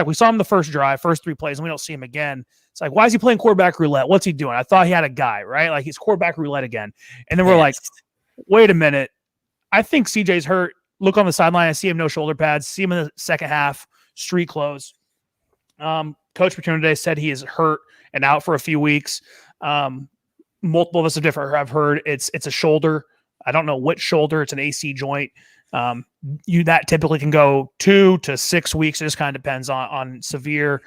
we saw him the first drive, first 3 plays, and we don't see him again. It's like, why is he playing quarterback roulette? What's he doing? I thought he had a guy, right? Like he's quarterback roulette again. And then we're like, wait a minute. I think CJ's hurt. Look on the sideline. I see him no shoulder pads. See him in the second half, street clothes. Coach Petrino today said he is hurt and out for a few weeks. Multiple of us have heard it's a shoulder. I don't know which shoulder. It's an AC joint. That typically can go 2 to 6 weeks. It just kind of depends on severe,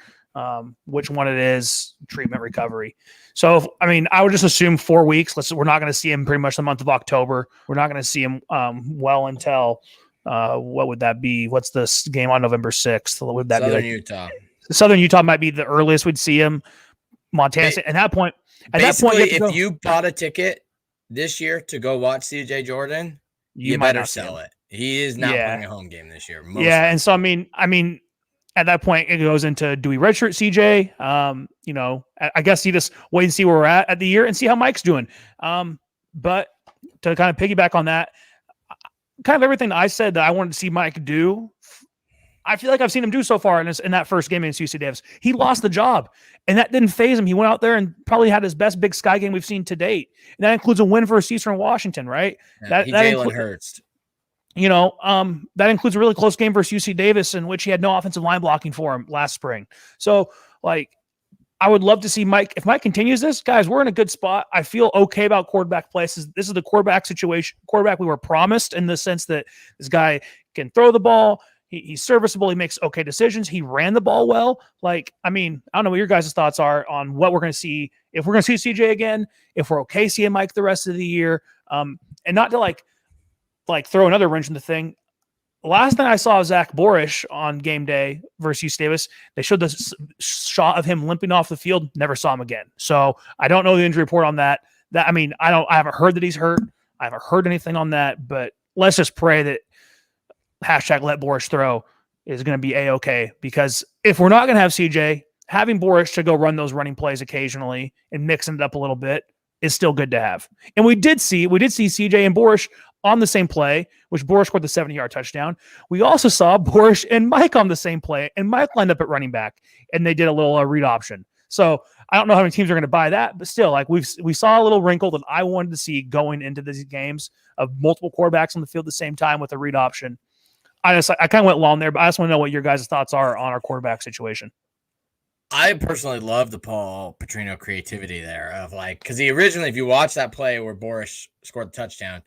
which one it is, treatment, recovery. So, I would just assume 4 weeks. We're not going to see him pretty much the month of October. We're not going to see him well until what would that be? What's this game on November 6th? What would that Southern be? Utah. Southern Utah might be the earliest we'd see him. Montana State. At that point, if you bought a ticket this year to go watch CJ Jordan, you better sell it. He is not playing a home game this year. And so at that point it goes into, do we redshirt CJ? I guess you just wait and see where we're at the year and see how Mike's doing. But to kind of piggyback on that, kind of everything I said that I wanted to see Mike do, I feel like I've seen him do so far in that first game against UC Davis. He lost the job, and that didn't faze him. He went out there and probably had his best Big Sky game we've seen to date. And that includes a win versus Eastern Washington, right? Jalen Hurts. That includes a really close game versus UC Davis in which he had no offensive line blocking for him last spring. So, I would love to see Mike. If Mike continues this, guys, we're in a good spot. I feel okay about quarterback play. This is the quarterback situation. Quarterback we were promised in the sense that this guy can throw the ball. He's serviceable. He makes okay decisions. He ran the ball well. I don't know what your guys' thoughts are on what we're going to see. If we're going to see CJ again, if we're okay seeing Mike the rest of the year, and not to throw another wrench in the thing. Last night I saw Zach Borish on game day versus UC Davis. They showed the shot of him limping off the field. Never saw him again. So I don't know the injury report on that. I haven't heard that he's hurt. I haven't heard anything on that. But let's just pray that #let Borish throw is going to be A-okay. Because if we're not going to have CJ, having Borish to go run those running plays occasionally and mixing it up a little bit is still good to have. And we did see CJ and Borish on the same play, which Borish scored the 70-yard touchdown. We also saw Borish and Mike on the same play, and Mike lined up at running back, and they did a little read option. So I don't know how many teams are going to buy that, but still, like we saw a little wrinkle that I wanted to see going into these games of multiple quarterbacks on the field at the same time with a read option. I kind of went long there, but I just want to know what your guys' thoughts are on our quarterback situation. I personally love the Paul Petrino creativity there of like, because he originally, if you watch that play where Borish scored the touchdown,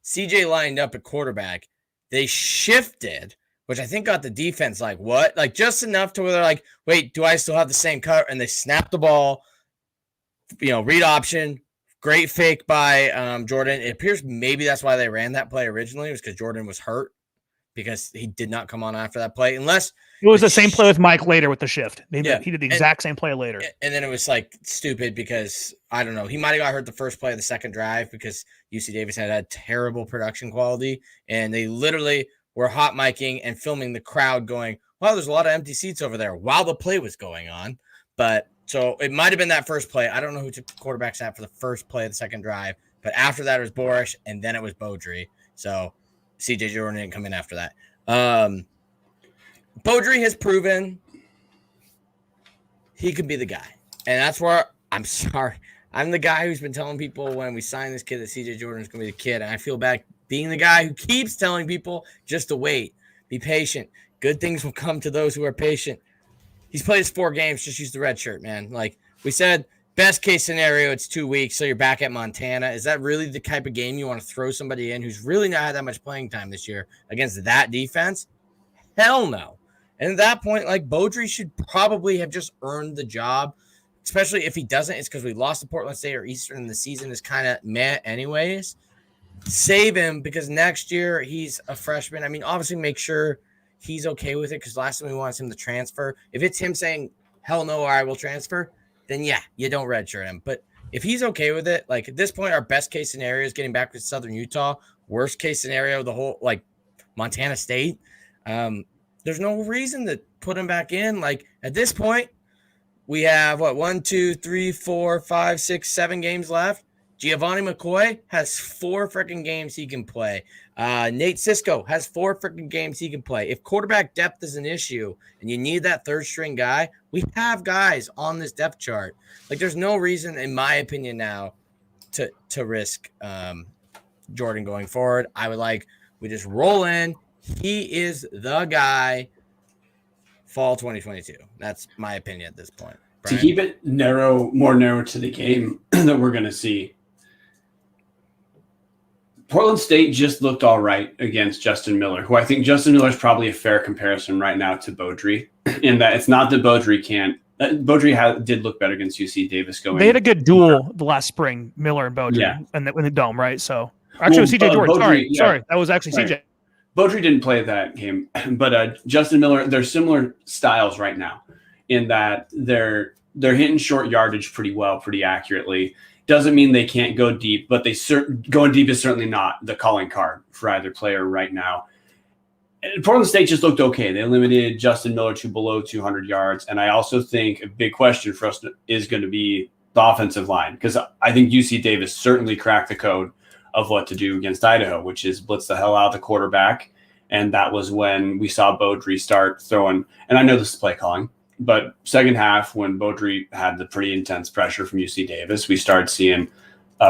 CJ lined up at quarterback. They shifted, which I think got the defense like, what? Like just enough to where they're like, wait, do I still have the same cut? And they snapped the ball, read option, great fake by Jordan. It appears maybe that's why they ran that play originally, was because Jordan was hurt, because he did not come on after that play, unless it was the same play with Mike later with the shift. He did the exact same play later. And then it was like stupid because I don't know. He might have got hurt the first play of the second drive because UC Davis had terrible production quality, and they literally were hot miking and filming the crowd going, "Wow, there's a lot of empty seats over there," while the play was going on. But so it might have been that first play. I don't know who took the quarterback snap for the first play of the second drive, but after that it was Borish, and then it was Beaudry. So CJ Jordan didn't come in after that. Beaudry has proven he could be the guy. And that's where I'm sorry. I'm the guy who's been telling people when we signed this kid that CJ Jordan is going to be the kid. And I feel bad being the guy who keeps telling people just to wait, be patient. Good things will come to those who are patient. He's played his 4 games. Just use the red shirt, man. Like we said, best case scenario, it's 2 weeks, so you're back at Montana. Is that really the type of game you want to throw somebody in who's really not had that much playing time this year against that defense? Hell no. And at that point, like Beaudry should probably have just earned the job, especially if he doesn't. It's because we lost to Portland State or Eastern, and the season is kind of meh anyways. Save him because next year he's a freshman. I mean, obviously make sure he's okay with it because last time we wanted him to transfer. If it's him saying, hell no, I will transfer, then yeah, you don't redshirt him. But if he's okay with it, like at this point, our best case scenario is getting back with Southern Utah. Worst case scenario, the whole like Montana State. There's no reason to put him back in. Like at this point, we have 1, 2, 3, 4, 5, 6, 7 games left. Giovanni McCoy has 4 freaking games he can play. Nate Cisco has 4 freaking games he can play. If quarterback depth is an issue and you need that third string guy, we have guys on this depth chart. Like there's no reason, in my opinion now, to risk Jordan going forward. We just roll in. He is the guy fall 2022. That's my opinion at this point. Brian? To keep it more narrow to the game that we're going to see, Portland State just looked all right against Justin Miller, who I think Justin Miller is probably a fair comparison right now to Beaudry, in that it's not that Beaudry can't. Beaudry did look better against UC Davis going. They had a good duel the last spring, Miller and Beaudry, in the dome, right? So actually, it was CJ Jordan. Beaudry, Sorry, that was actually right. CJ. Beaudry didn't play that game, but Justin Miller, they're similar styles right now in that they're hitting short yardage pretty well, pretty accurately. Doesn't mean they can't go deep, but going deep is certainly not the calling card for either player right now. And Portland State just looked okay. They limited Justin Miller to below 200 yards. And I also think a big question for us is going to be the offensive line, because I think UC Davis certainly cracked the code of what to do against Idaho, which is blitz the hell out of the quarterback. And that was when we saw Beaudry start throwing, and I know this is play calling, but second half when Beaudry had the pretty intense pressure from UC Davis, we started seeing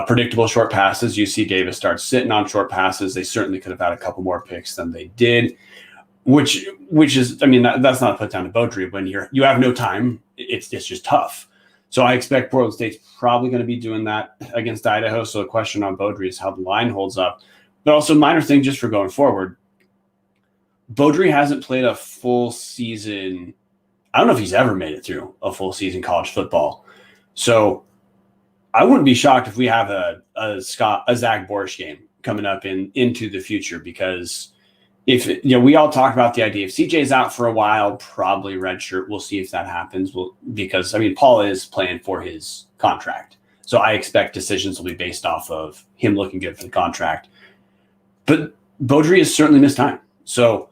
predictable short passes. UC Davis starts sitting on short passes. They certainly could have had a couple more picks than they did, which is, I mean, that's not a put down to Beaudry. When you have no time, it's just tough. So I expect Portland State's probably going to be doing that against Idaho. So the question on Beaudry is how the line holds up. But also minor thing just for going forward, Beaudry hasn't played a full season. I don't know if he's ever made it through a full season college football. So I wouldn't be shocked if we have a Zach Borish game coming up into the future, because if we all talk about the idea if CJ's out for a while, probably redshirt. We'll see if that happens. Because I mean, Paul is playing for his contract, so I expect decisions will be based off of him looking good for the contract. But Beaudry has certainly missed time, so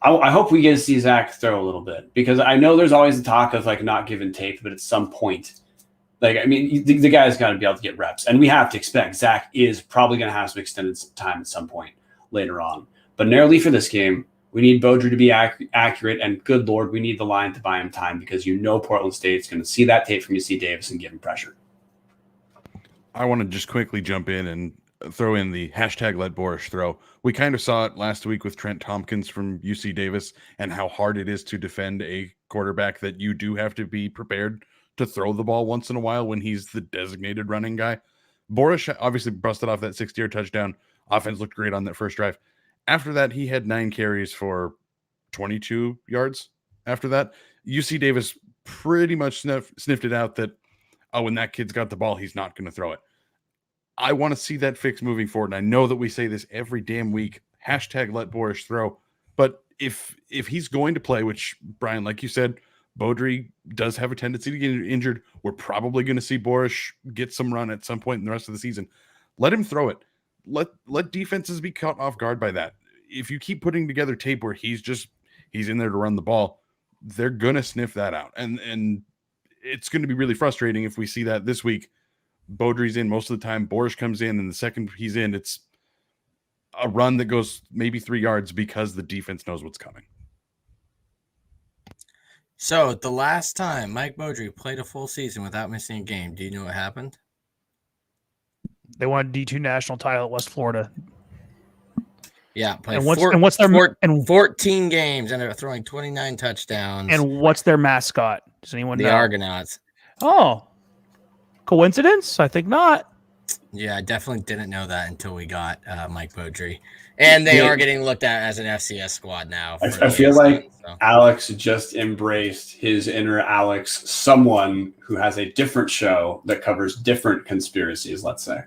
I hope we get to see Zach throw a little bit, because I know there's always the talk of like not giving tape, but at some point, Like, I mean, the guy's got to be able to get reps, and we have to expect Zach is probably going to have some extended time at some point later on. But narrowly for this game, we need Beaudry to be accurate, and good Lord, we need the line to buy him time because Portland State's going to see that tape from UC Davis and give him pressure. I want to just quickly jump in and throw in the hashtag let Borish throw. We kind of saw it last week with Trent Tompkins from UC Davis and how hard it is to defend a quarterback that you do have to be prepared to throw the ball once in a while when he's the designated running guy. Borish obviously busted off that 60-yard touchdown. Offense looked great on that first drive. After that, he had 9 carries for 22 yards. After that, UC Davis pretty much sniffed it out that, oh, when that kid's got the ball, he's not going to throw it. I want to see that fix moving forward. And I know that we say this every damn week, hashtag let Borish throw. But if he's going to play, which, Brian, like you said, Beaudry does have a tendency to get injured, we're probably going to see Borish get some run at some point in the rest of the season. Let him throw it. Let defenses be caught off guard by that. If you keep putting together tape where he's in there to run the ball, they're going to sniff that out. And it's going to be really frustrating if we see that this week. Beaudry's in most of the time. Borish comes in, and the second he's in, it's a run that goes maybe 3 yards because the defense knows what's coming. So the last time Mike Beaudry played a full season without missing a game, do you know what happened? They won a D2 national title at West Florida. Yeah, played and what's their 14 games, ended up throwing 29 touchdowns. And what's their mascot? Does anyone know? The Argonauts. Oh, coincidence? I think not. Yeah, I definitely didn't know that until we got Mike Beaudry. And they are getting looked at as an FCS squad now. I feel like Alex just embraced his inner Alex, someone who has a different show that covers different conspiracies, let's say.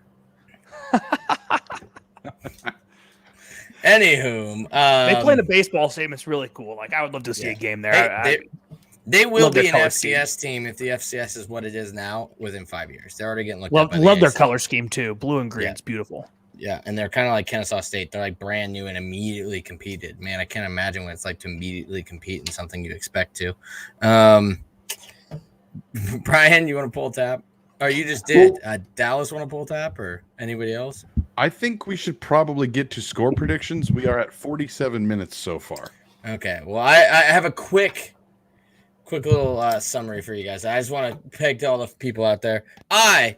Anywho, they play in the baseball stadium. It's really cool. Like, I would love to see a game there. They will be an FCS team if the FCS is what it is now within 5 years. They're already getting looked at. Love their color scheme too. Blue and green. It's beautiful. Yeah, and they're kind of like Kennesaw State. They're like brand new and immediately competed. Man, I can't imagine what it's like to immediately compete in something you expect to. Brian, you want to pull tap? Or you just did. Dallas want to pull tap or anybody else? I think we should probably get to score predictions. We are at 47 minutes so far. Okay. Well, I have a quick little summary for you guys. I just want to peg to all the people out there. I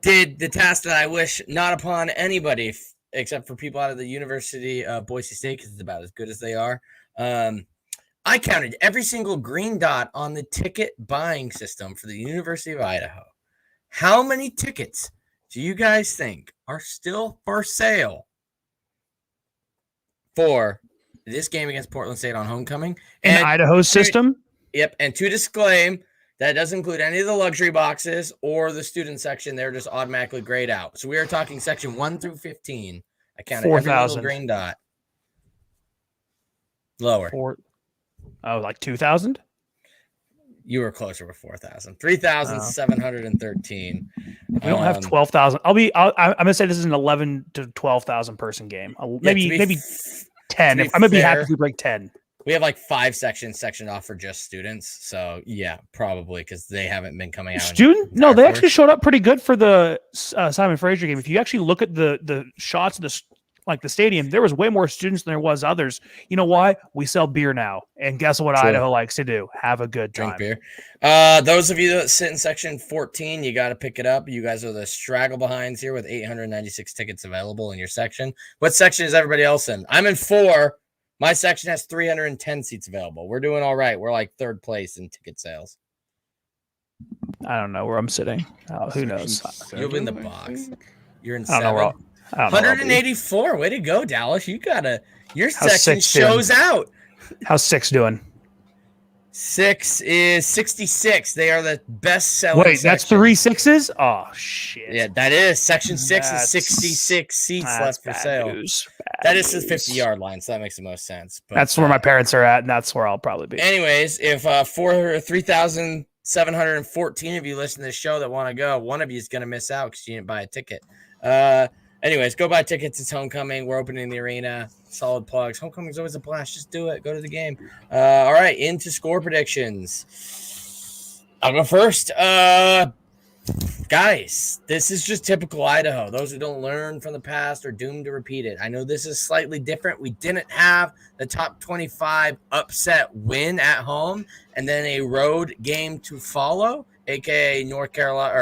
did the task that I wish not upon anybody except for people out of the University of Boise State because it's about as good as they are. I counted every single green dot on the ticket buying system for the University of Idaho. How many tickets do you guys think are still for sale for this game against Portland State on homecoming? In Idaho's system? Yep. And to disclaim, that doesn't include any of the luxury boxes or the student section. They're just automatically grayed out. So we are talking section 1 through 15. I counted every little green dot. Lower. Like 2,000? You were closer with 4,000. 3,713. We don't have 12,000. I'm gonna say this is an 11 to 12,000 person game. Maybe 10. I'm gonna be happy if we break 10. We have like 5 sections sectioned off for just students. So yeah, probably because they haven't been coming out. No, they actually showed up pretty good for the Simon Fraser game. If you actually look at the shots of the stadium, there was way more students than there was others. You know why? We sell beer now. And guess what Idaho likes to do? Have a good time. Drink beer. Those of you that sit in section 14, you got to pick it up. You guys are the straggle behinds here with 896 tickets available in your section. What section is everybody else in? I'm in 4. My section has 310 seats available. We're doing all right. We're like 3rd place in ticket sales. I don't know where I'm sitting. Who knows? You're in the box. You're in 7. 184. Way to go, Dallas. Your section shows out. How's 6 doing? 6 is 66. They are the best selling. Wait, that's 3 6s? Oh shit. Yeah, that is. Section 6 is 66 seats left for sale. That is the 50-yard line, so that makes the most sense. But that's where my parents are at, and that's where I'll probably be. Anyways, if 3,714 of you listen to this show that want to go, one of you is going to miss out because you didn't buy a ticket. Anyways, go buy tickets. It's homecoming. We're opening the arena. Solid plugs. Homecoming's always a blast. Just do it. Go to the game. All right, into score predictions. I'll go first. Guys, this is just typical Idaho. Those who don't learn from the past are doomed to repeat it. I know this is slightly different. We didn't have the top 25 upset win at home and then a road game to follow, aka Northern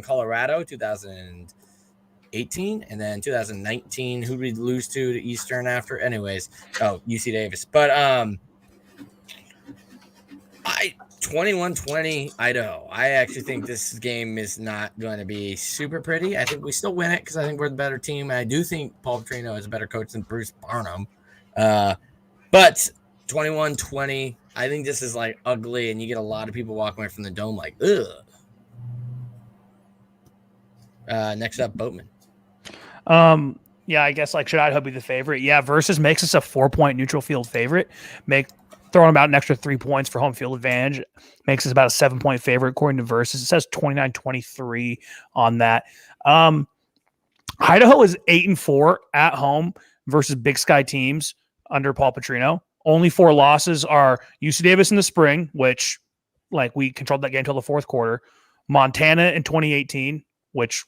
Colorado 2018, and then 2019. Who did we lose to Eastern after? Anyways, UC Davis. But 21-20 Idaho. I actually think this game is not going to be super pretty. I think we still win it because I think we're the better team. I do think Paul Petrino is a better coach than Bruce Barnum. But 21-20, I think this is like ugly, and you get a lot of people walking away from the dome like, ugh. Next up, Boatman. Yeah, I guess like should Idaho be the favorite? Yeah, versus makes us a 4-point neutral field favorite. Throwing about an extra 3 points for home field advantage makes us about a 7-point favorite according to Versus. It says 29-23 on that. Idaho is 8-4 at home versus Big Sky teams under Paul Petrino. Only 4 losses are UC Davis in the spring, which like we controlled that game until the fourth quarter. Montana in 2018, which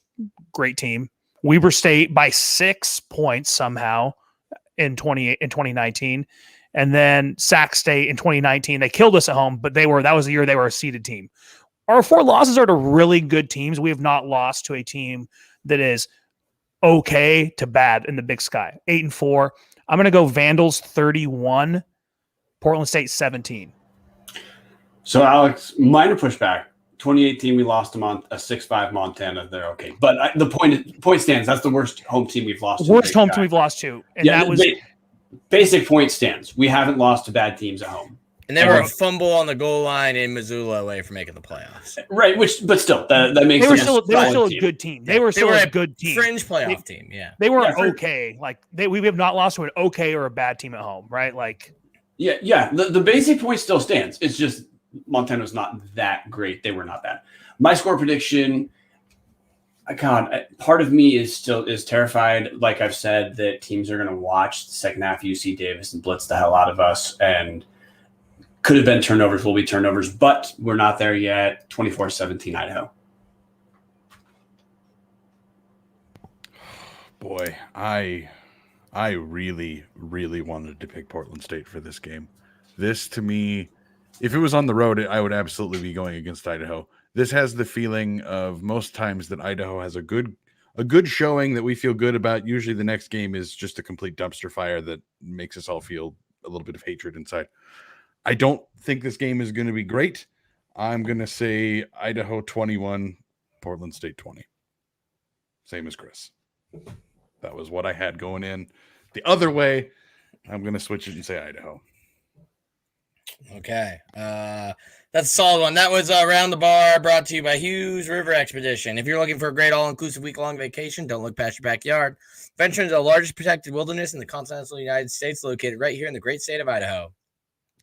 great team. Weber State by 6 points somehow in 2019. And then Sac State in 2019, they killed us at home, but that was the year they were a seeded team. Our 4 losses are to really good teams. We have not lost to a team that is okay to bad in the Big Sky. 8-4. I'm going to go Vandals 31, Portland State 17. So Alex, minor pushback. 2018, we lost to a 6-5 Montana. They're okay, but the point stands. That's the worst home team we've lost. Worst home team we've lost to, and that was. Basic point stands. We haven't lost to bad teams at home. And they were a fumble on the goal line in Missoula away from making the playoffs. Right, but still, that makes they were still a good team. They were still a good team. Fringe playoff team, yeah. They weren't okay. Like we have not lost to an okay or a bad team at home, right? Like Yeah. The basic point still stands. It's just Montana's not that great. They were not bad. My score prediction, God, part of me is terrified. Like I've said, that teams are going to watch the second half UC Davis and blitz the hell out of us, and could have been turnovers, will be turnovers, but we're not there yet. 24-17 Idaho. Boy, I really, really wanted to pick Portland State for this game. This, to me, if it was on the road, I would absolutely be going against Idaho. This has the feeling of most times that Idaho has a good showing that we feel good about. Usually the next game is just a complete dumpster fire that makes us all feel a little bit of hatred inside. I don't think this game is going to be great. I'm going to say Idaho 21, Portland State 20. Same as Chris. That was what I had going in. The other way, I'm going to switch it and say Idaho. Okay. That's a solid one. That was Around the Bar, brought to you by Hughes River Expedition. If you're looking for a great all-inclusive week-long vacation, don't look past your backyard. Venture into the largest protected wilderness in the continental United States, located right here in the great state of Idaho.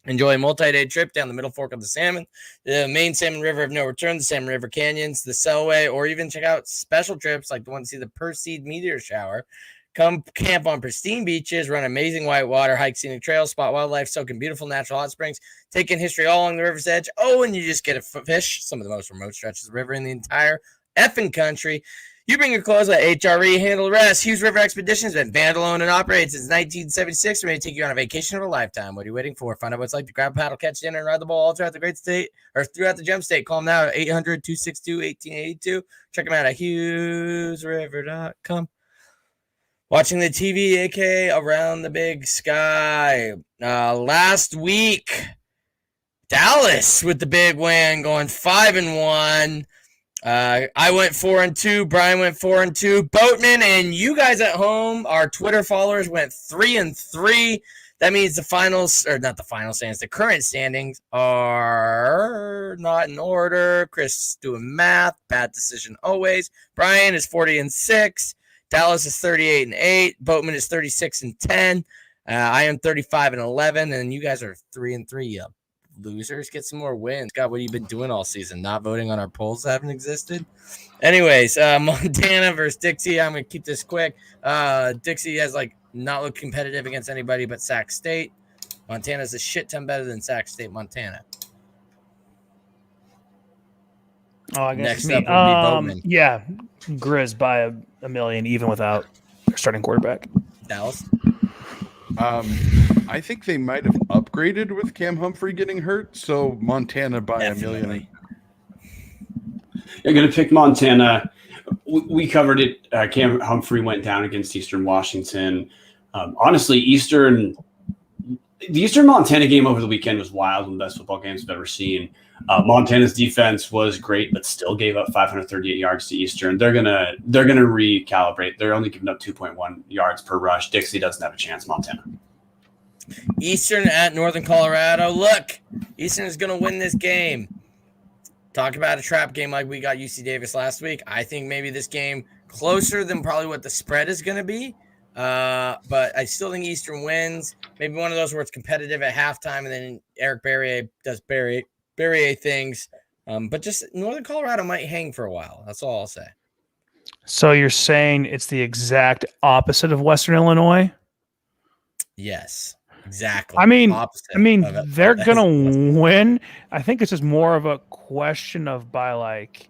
Enjoy a multi-day trip down the Middle Fork of the Salmon, the main Salmon River of No Return, the Salmon River Canyons, the Selway, or even check out special trips like the one to see the Perseid meteor shower. Come camp on pristine beaches, run amazing whitewater, hike scenic trails, spot wildlife, soak in beautiful natural hot springs, take in history all along the river's edge. Oh, and you just get to fish some of the most remote stretches of the river in the entire effing country. You bring your clothes, let HRE handle the rest. Hughes River Expeditions has been vandal owned and operated since 1976. We're ready to take you on a vacation of a lifetime. What are you waiting for? Find out what it's like to grab a paddle, catch dinner, and ride the ball all throughout the great state, or throughout the gem state. Call them now at 800-262-1882. Check them out at hughesriver.com. Watching the TV, aka Around the Big Sky. Last week, Dallas with the big win, going 5-1. I went 4-2. Brian went 4-2. Boatman and you guys at home, our Twitter followers, went 3-3. That means the finals, or not the final standings, the current standings are not in order. Chris doing math, bad decision always. Brian is 40-6. Dallas is 38-8. Boatman is 36-10. I am 35-11, and you guys are 3-3. You losers, get some more wins. God, what have you been doing all season? Not voting on our polls that haven't existed. Anyways, Montana versus Dixie. I'm gonna keep this quick. Dixie has not looked competitive against anybody but Sac State. Montana's a shit ton better than Sac State, Montana. Oh, I guess Next it's me. up would be Bowman. Yeah, Grizz by a million, even without their starting quarterback. Dallas. I think they might have upgraded with Cam Humphrey getting hurt, so Montana by a million. Definitely. You're going to pick Montana. We covered it. Cam Humphrey went down against Eastern Washington. Honestly, the Eastern Montana game over the weekend was wild, one of the best football games I've ever seen. Montana's defense was great, but still gave up 538 yards to Eastern. They're gonna recalibrate. They're only giving up 2.1 yards per rush. Dixie doesn't have a chance. Montana. Eastern at Northern Colorado. Look, Eastern is going to win this game. Talk about a trap game like we got UC Davis last week. I think maybe this game closer than probably what the spread is going to be. But I still think Eastern wins. Maybe one of those where it's competitive at halftime, and then Eric Barrier does Barrier things. But just Northern Colorado might hang for a while. That's all I'll say. So you're saying it's the exact opposite of Western Illinois? Yes, exactly. I mean, Opposite they're gonna win. I think it's just more of a question of by like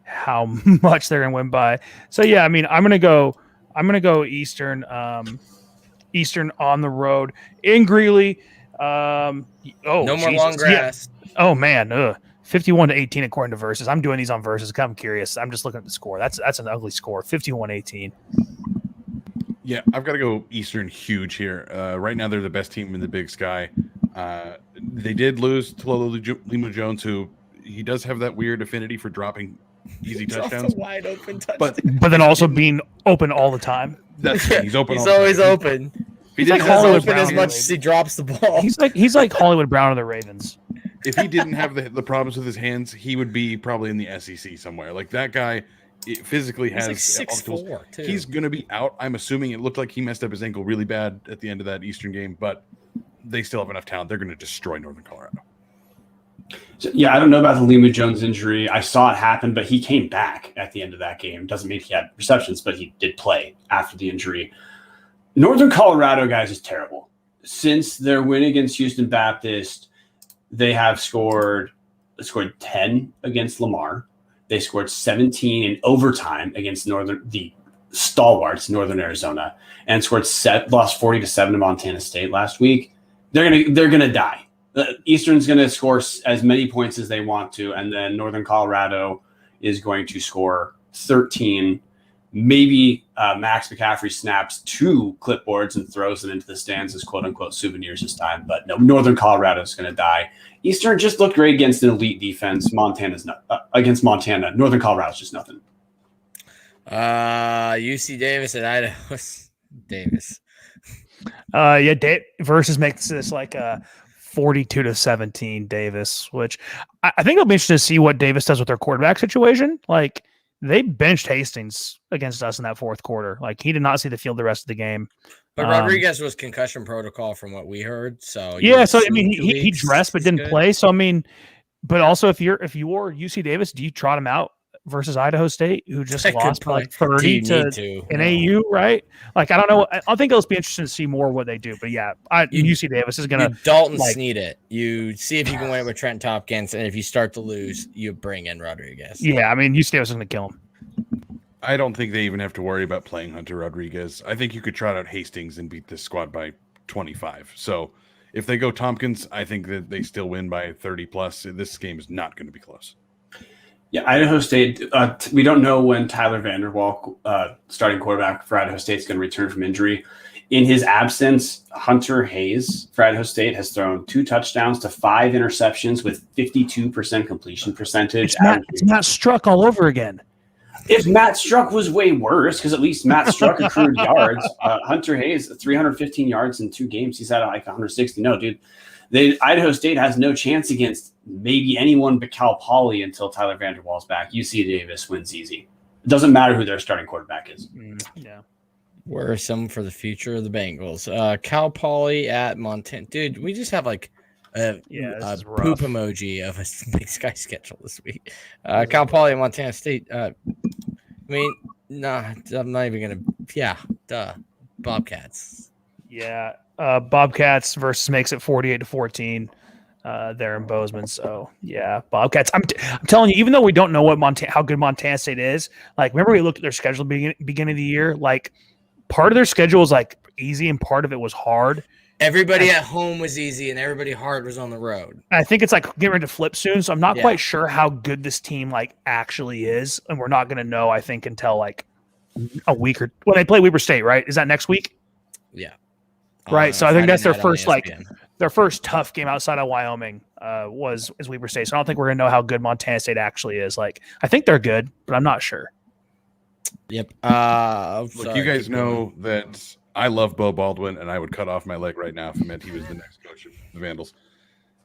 how much they're gonna win by. So yeah, I mean, I'm gonna go Eastern. Eastern on the road in Greeley. No more long grass. Yeah. Oh man, 51-18 according to Versus. I'm doing these on Versus. I'm curious. I'm just looking at the score. That's an ugly score. 51-18. Yeah, I've got to go Eastern huge here. Right now, they're the best team in the Big Sky. They did lose to Lima Jones, who he does have that weird affinity for dropping easy touchdowns. Wide open touchdown. But then also being open all the time. That's he's open. He's always open. He's Like like Hollywood open as Brown. much as he drops the ball. He's like Hollywood Brown of the Ravens. If he didn't have the problems with his hands, he would be probably in the SEC somewhere. Like that guy, physically has. He's like 6'4" too. He's going to be out. I'm assuming it looked like he messed up his ankle really bad at the end of that Eastern game, but they still have enough talent. They're going to destroy Northern Colorado. So, yeah, I don't know about the Lima Jones injury. I saw it happen, but he came back at the end of that game. Doesn't mean he had receptions, but he did play after the injury. Northern Colorado, guys, is terrible. Since their win against Houston Baptist, they have scored 10 against Lamar. They scored 17 in overtime against the stalwarts, Northern Arizona, and lost 40-7 to Montana State last week. They're gonna die. Eastern's going to score as many points as they want to, and then Northern Colorado is going to score 13. Maybe Max McCaffrey snaps 2 clipboards and throws them into the stands as quote-unquote souvenirs this time. But no, Northern Colorado is going to die. Eastern just looked great against an elite defense. Montana's not against Montana. Northern Colorado's just nothing. UC Davis and Idaho Davis. Versus makes this like a 42-17 Davis, which I think it'll be interesting to see what Davis does with their quarterback situation. Like they benched Hastings against us in that fourth quarter. Like he did not see the field the rest of the game. But Rodriguez was concussion protocol from what we heard. So yeah, so I mean he dressed but didn't play. So I mean, but also if you're UC Davis, do you trot him out versus Idaho State, who just lost by like 30 to NAU, right? Like I don't know. I think it'll be interesting to see more what they do. But yeah, UC Davis is gonna Dalton sneed it. You see if you can win it with Trent Tompkins, and if you start to lose, you bring in Rodriguez. Yeah, I mean UC Davis is gonna kill him. I don't think they even have to worry about playing Hunter Rodriguez. I think you could trot out Hastings and beat this squad by 25. So if they go Tompkins, I think that they still win by 30 plus. This game is not going to be close. Yeah, Idaho State, we don't know when Tyler Vanderwalk, starting quarterback for Idaho State, is going to return from injury. In his absence, Hunter Hayes for Idaho State has thrown 2 touchdowns to 5 interceptions with 52% completion percentage. It's Matt Struck all over again. If Matt Struck was way worse, because at least Matt Struck accrued yards. Hunter Hayes, 315 yards in 2 games. He's had like 160. No, dude. Idaho State has no chance against maybe anyone but Cal Poly until Tyler Vanderwall's back. UC Davis wins easy. It doesn't matter who their starting quarterback is. Yeah. Worrisome for the future of the Bengals. Cal Poly at Montana. Dude, we just have like a poop emoji of a Big Sky schedule this week. Cal Poly at Montana State. I mean, nah, I'm not even going to. Yeah, duh. Bobcats. Yeah. Bobcats versus makes it 48-14. there in Bozeman. So yeah, Bobcats. I'm telling you, even though we don't know how good Montana State is, like remember we looked at their schedule beginning of the year. Like part of their schedule was like easy and part of it was hard. Everybody at home was easy and everybody hard was on the road. I think it's like getting ready to flip soon, so I'm not quite sure how good this team like actually is, and we're not going to know I think until like a week or when they play Weber State. Right? Is that next week? Yeah. Right. So I think that's their first ESPN. their first tough game outside of Wyoming was Weber State. So I don't think we're gonna know how good Montana State actually is. Like I think they're good, but I'm not sure. Yep. Look, you guys know that I love Bo Baldwin, and I would cut off my leg right now if it meant he was the next coach of the Vandals.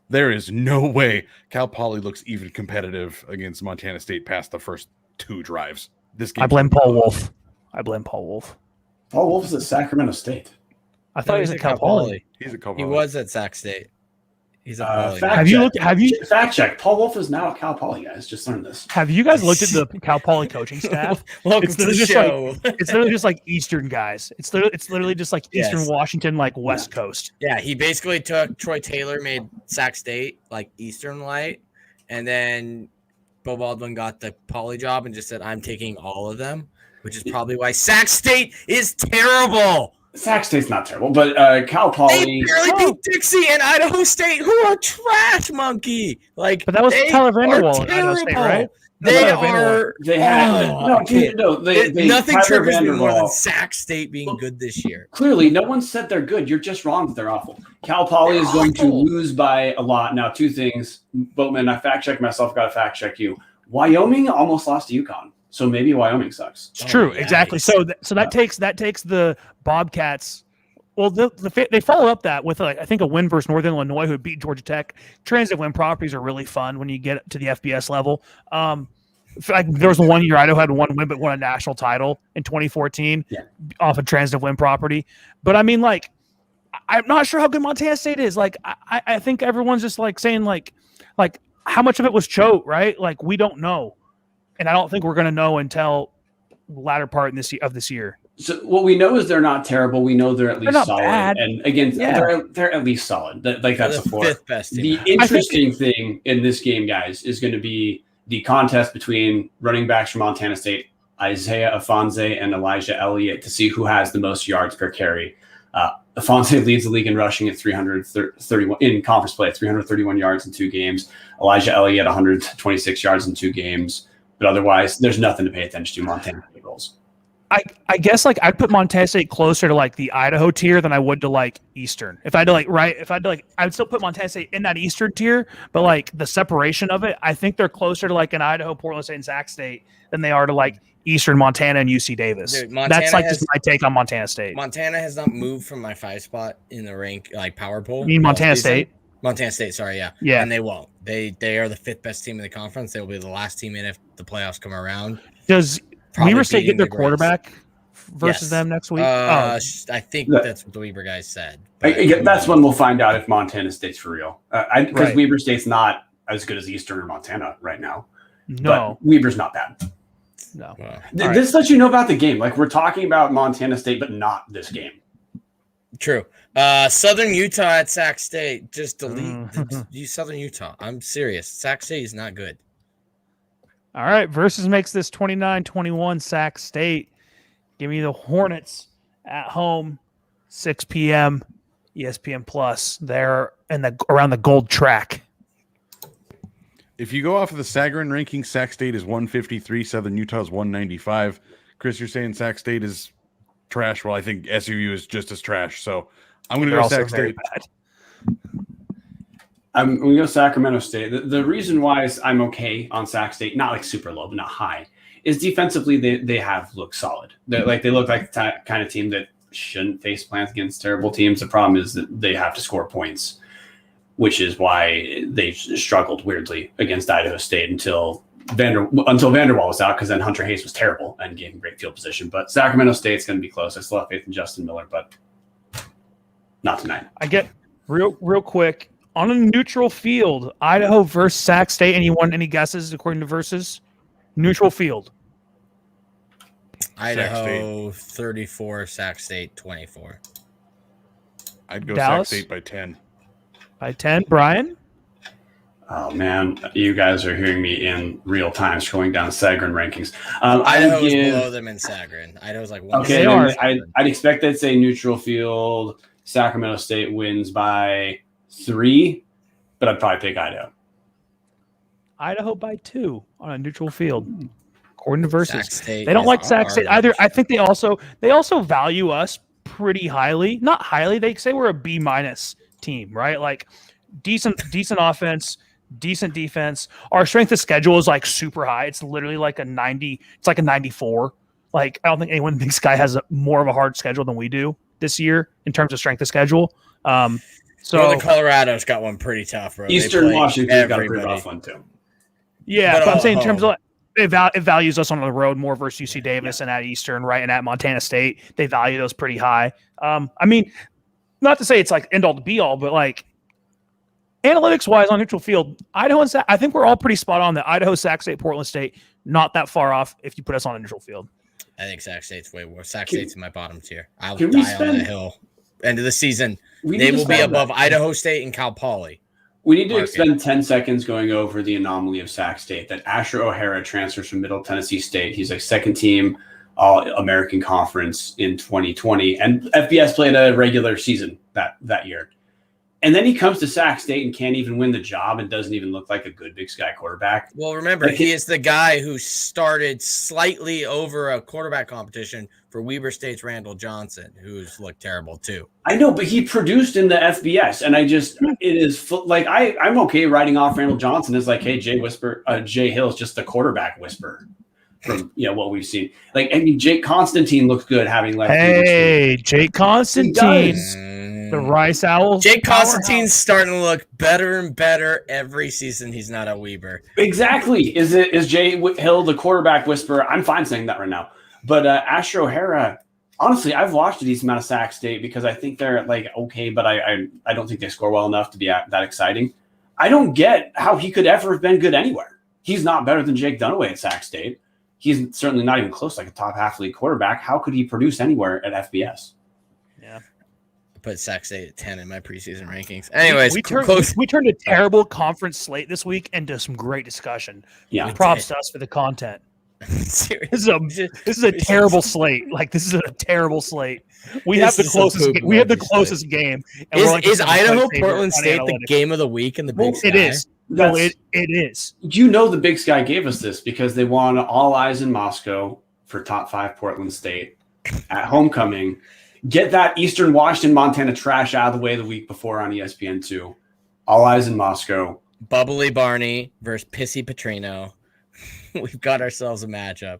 There is no way Cal Poly looks even competitive against Montana State past the first 2 drives. This game. I blame Paul Wolf. Paul Wolf's at Sacramento State. I thought he was at Cal Poly. He's a Cal He Poly. was at Sac State. He's a Poly. Have you fact check? Paul Wolf is now at Cal Poly, guys. Just learned this. Have you guys looked at the Cal Poly coaching staff? Welcome to the show. It's literally just like Eastern guys. It's literally just like Eastern Washington, like West Coast. Yeah, he basically took Troy Taylor, made Sac State like Eastern Light, and then Bo Baldwin got the Poly job and just said, "I'm taking all of them," which is probably why Sac State is terrible. Sac State's not terrible, but Cal Poly. They barely beat Dixie and Idaho State, who are trash monkey. Like, but that was Tyler Vanderwall at Idaho State, right? They are. They had nothing Tyler triggers me more than Vanderwall. Sac State being good this year. Clearly, no one said they're good. You're just wrong that they're awful. Cal Poly is going to lose by a lot. Now, 2 things. Boatman, I fact checked myself, got to fact check you. Wyoming almost lost to UConn. So maybe Wyoming sucks. It's true, exactly. So that takes the Bobcats. Well, they follow up that with I think a win versus Northern Illinois, who beat Georgia Tech. Transit win properties are really fun when you get to the FBS level. There was 1 year Idaho had 1 win but won a national title in 2014 off a transitive win property. But I mean, like, I'm not sure how good Montana State is. Like, I think everyone's just like saying like how much of it was choke, right? Like, we don't know. And I don't think we're going to know until the latter part of this year. So what we know is they're not terrible. We know they're at least solid. Bad. And again, they're at least solid. Like that's the a 4. 5th best team. The interesting thing in this game, guys, is going to be the contest between running backs from Montana State, Isaiah Afonso and Elijah Elliott, to see who has the most yards per carry. Afonso leads the league in rushing at 331 in conference play, 331 yards in 2 games. Elijah Elliott 126 yards in 2 games. But otherwise, there's nothing to pay attention to. Montana State rolls. I guess like I'd put Montana State closer to like the Idaho tier than I would to like Eastern. If I had to I would still put Montana State in that Eastern tier, but like the separation of it, I think they're closer to like an Idaho, Portland State, and Sac State than they are to like Eastern Montana and UC Davis. Dude, that's like just my take on Montana State. Montana has not moved from my 5 spot in the rank like power poll. You mean Montana State? Montana State, sorry, yeah. Yeah. And they won't. They are the 5th best team in the conference. They will be the last team in if the playoffs come around. Does Probably Weber State get their beating the quarterback versus them next week? I think that's what the Weber guys said. That's when we'll find out if Montana State's for real. Because Weber State's not as good as Eastern or Montana right now. No. But Weber's not bad. No. This lets you know about the game. Like, we're talking about Montana State, but not this game. True. Southern Utah at Sac State. Just delete you Southern Utah. I'm serious. Sac State is not good. All right. Versus makes this 29-21 Sac State. Give me the Hornets at home, 6 p.m. ESPN Plus. They're around the gold track. If you go off of the Sagarin ranking, Sac State is 153, Southern Utah is 195. Chris, you're saying Sac State is trash. Well, I think SUU is just as trash. So I'm going to go Sac State. I'm going to go Sacramento State. The reason why I'm okay on Sac State, not like super low, but not high, is defensively they have looked solid. They look like the kind of team that shouldn't face plants against terrible teams. The problem is that they have to score points, which is why they struggled weirdly against Idaho State until Vanderwall was out, because then Hunter Hayes was terrible and gave him great field position. But Sacramento State's going to be close. I still have faith in Justin Miller, but not tonight. I get real quick on a neutral field, Idaho versus Sac State. Any guesses according to versus neutral field? Idaho 34, Sac State 24. I'd go Dallas? Sac State by 10. By 10, Brian? Oh man, you guys are hearing me in real time scrolling down Sagarin rankings. Idaho is below them in Sagarin. Idaho's like 1. Okay, They are. I'd expect they'd say neutral field. Sacramento State wins by 3, but I'd probably pick Idaho. Idaho by 2 on a neutral field, according to Versus. State They don't like Sac our State either. I think they also value us pretty highly. Not highly. They say we're a B- team, right? Like decent offense, decent defense. Our strength of schedule is like super high. It's literally like a 90. It's like a 94. Like I don't think anyone in the Big Sky has more of a hard schedule than we do this year in terms of strength of schedule. So Northern Colorado's got one pretty tough, bro. Eastern Washington's got a pretty rough one too. Yeah, but I'm saying in terms of it values us on the road more versus UC Davis and at Eastern, right, and at Montana State. They value those pretty high. I mean, not to say it's like end all to be all, but like analytics wise on neutral field, Idaho and Sac, I think we're all pretty spot on. That Idaho, Sac State, Portland State, not that far off if you put us on a neutral field. I think Sac State's way worse. Sac State's in my bottom tier. I'll die on the hill. End of the season, they will be above Idaho State and Cal Poly. We need to spend 10 seconds going over the anomaly of Sac State, that Asher O'Hara transfers from Middle Tennessee State. He's like second team All-American Conference in 2020, and FBS played a regular season that year. And then he comes to Sac State and can't even win the job and doesn't even look like a good Big Sky quarterback. Well, remember, he is the guy who started slightly over a quarterback competition for Weber State's Randall Johnson, who's looked terrible too. I know, but he produced in the FBS, and I'm okay writing off Randall Johnson as like, hey, Jay Hill's just the quarterback whisperer from what we've seen. Like, I mean, Jake Constantine looks good having left. Hey, Jake Constantine. The Rice Owls. Jake Constantine's starting to look better and better every season he's not at Weber. Exactly. Is Jay Hill the quarterback whisperer? I'm fine saying that right now. But Asher O'Hara, honestly, I've watched a decent amount of Sac State because I think they're like okay, but I don't think they score well enough to be that exciting. I don't get how he could ever have been good anywhere. He's not better than Jake Dunaway at Sac State. He's certainly not even close, like a top half league quarterback. How could he produce anywhere at FBS? Yeah. Put Sac State at 10 in my preseason rankings. Anyways, we turned a terrible conference slate this week into some great discussion. Yeah, props to us for the content. Seriously, this is a terrible slate. Like this is a terrible slate. We have the closest game. And is Idaho Portland State the game of the week in the Big Sky? It is. No, it is. The Big Sky gave us this because they won All Eyes in Moscow for top 5 Portland State at homecoming. Get that Eastern Washington, Montana trash out of the way the week before on ESPN2. All Eyes in Moscow. Bubbly Barney versus Pissy Petrino. We've got ourselves a matchup.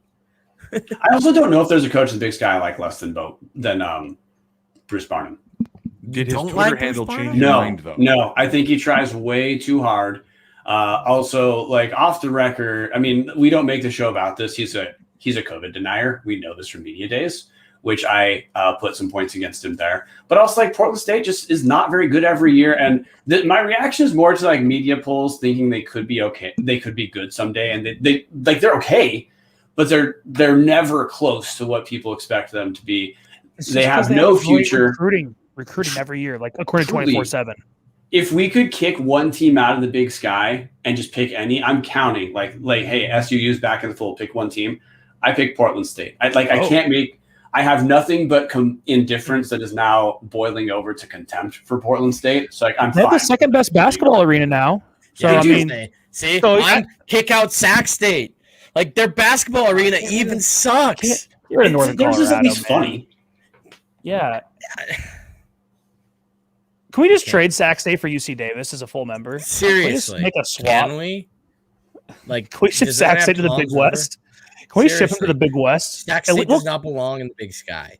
I also don't know if there's a coach in the Big Sky I like less than Bruce Barnum. Did his Twitter handle change your mind, though? No, I think he tries way too hard. Also, like off the record, I mean, we don't make the show about this. He's a COVID denier. We know this from media days, which I put some points against him there. But also, like, Portland State just is not very good every year. And my reaction is more to like media polls thinking they could be okay. They could be good someday. And they're okay, but they're never close to what people expect them to be. They have no future. Recruiting every year, like according to 24/7. If we could kick one team out of the Big Sky and just pick any, I'm counting like, hey, SUU's back in the fold, pick one team. I pick Portland State. I can't make. I have nothing but indifference that is now boiling over to contempt for Portland State. So I'm They're fine. the second best basketball arena now. So Yeah, I mean, kick out Sac State. Like their basketball arena even sucks. You're in Northern Colorado. This is at least funny. Yeah. Can we just trade Sac State for UC Davis as a full member? Seriously, can we just make a swap? Can we? Like, can we ship Sac State to the Big West? Can we ship him to the Big West? Sac State does not belong in the Big Sky.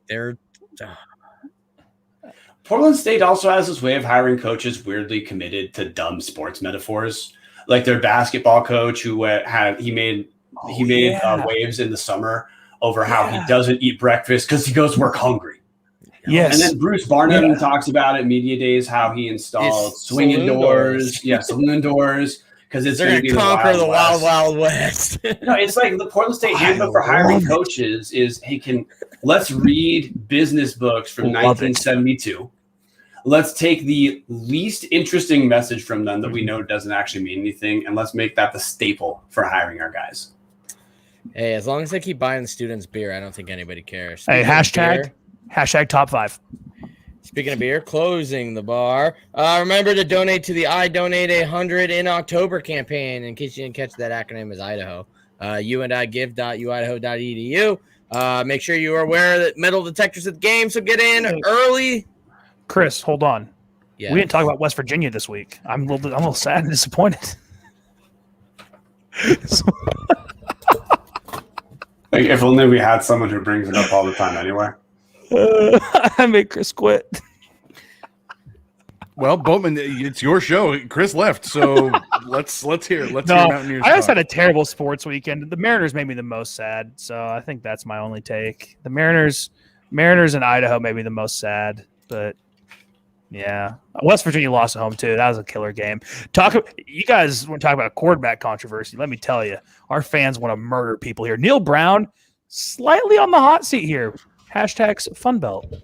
Portland State also has this way of hiring coaches weirdly committed to dumb sports metaphors. Like their basketball coach who made waves in the summer over how he doesn't eat breakfast because he goes to work hungry. Yes. And then Bruce Barnum talks about at media days how he installed swinging doors. Yeah, saloon doors. Because it's going to conquer the Wild West. No, it's like the Portland State handbook for hiring coaches is, hey, let's read business books from 1972. let's take the least interesting message from them that we know doesn't actually mean anything, and let's make that the staple for hiring our guys. Hey, as long as they keep buying the students beer, I don't think anybody cares. Hey, Speaking of hashtag top 5. Speaking of beer, closing the bar. Remember to donate to the I Donate 100 in October campaign. In case you didn't catch, that acronym is Idaho. UNDIGIVE.uidaho.edu. Make sure you are aware that metal detectors at the game, so get in early. Chris, hold on. Yeah. We didn't talk about West Virginia this week. I'm a little sad and disappointed. Like, if only we had someone who brings it up all the time anyway. I made Chris quit. Well, Boatman, it's your show. Chris left, so let's hear Mountaineers. I just had a terrible sports weekend. The Mariners made me the most sad, so I think that's my only take. The Mariners in Idaho made me the most sad, but yeah, West Virginia lost at home too. That was a killer game. You guys want to talk about a quarterback controversy? Let me tell you, our fans want to murder people here. Neil Brown, slightly on the hot seat here. Hashtags Funbelt.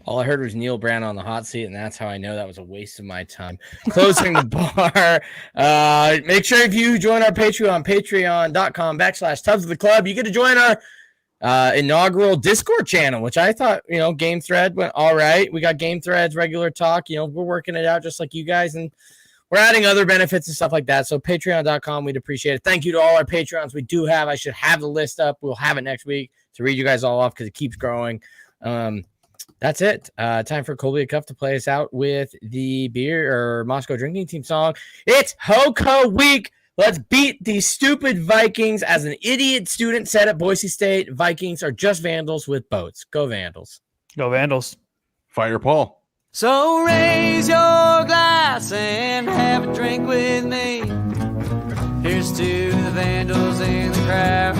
All I heard was Neil Brown on the hot seat, and that's how I know that was a waste of my time. Closing the bar. Make sure if you join our Patreon, patreon.com/Tubs of the Club, you get to join our inaugural Discord channel, which I thought, Game Thread went all right. We got Game Threads, regular talk. We're working it out just like you guys, and we're adding other benefits and stuff like that. So patreon.com, we'd appreciate it. Thank you to all our Patreons we do have. I should have the list up. We'll have it next week to read you guys all off because it keeps growing. That's it. Time for Colby Cuff to play us out with the beer or Moscow drinking team song. It's Hoco Week. Let's beat these stupid Vikings. As an idiot student said at Boise State, Vikings are just Vandals with boats. Go Vandals. Go Vandals. Fire Paul. So raise your glass and have a drink with me. Here's to the Vandals in the crowd.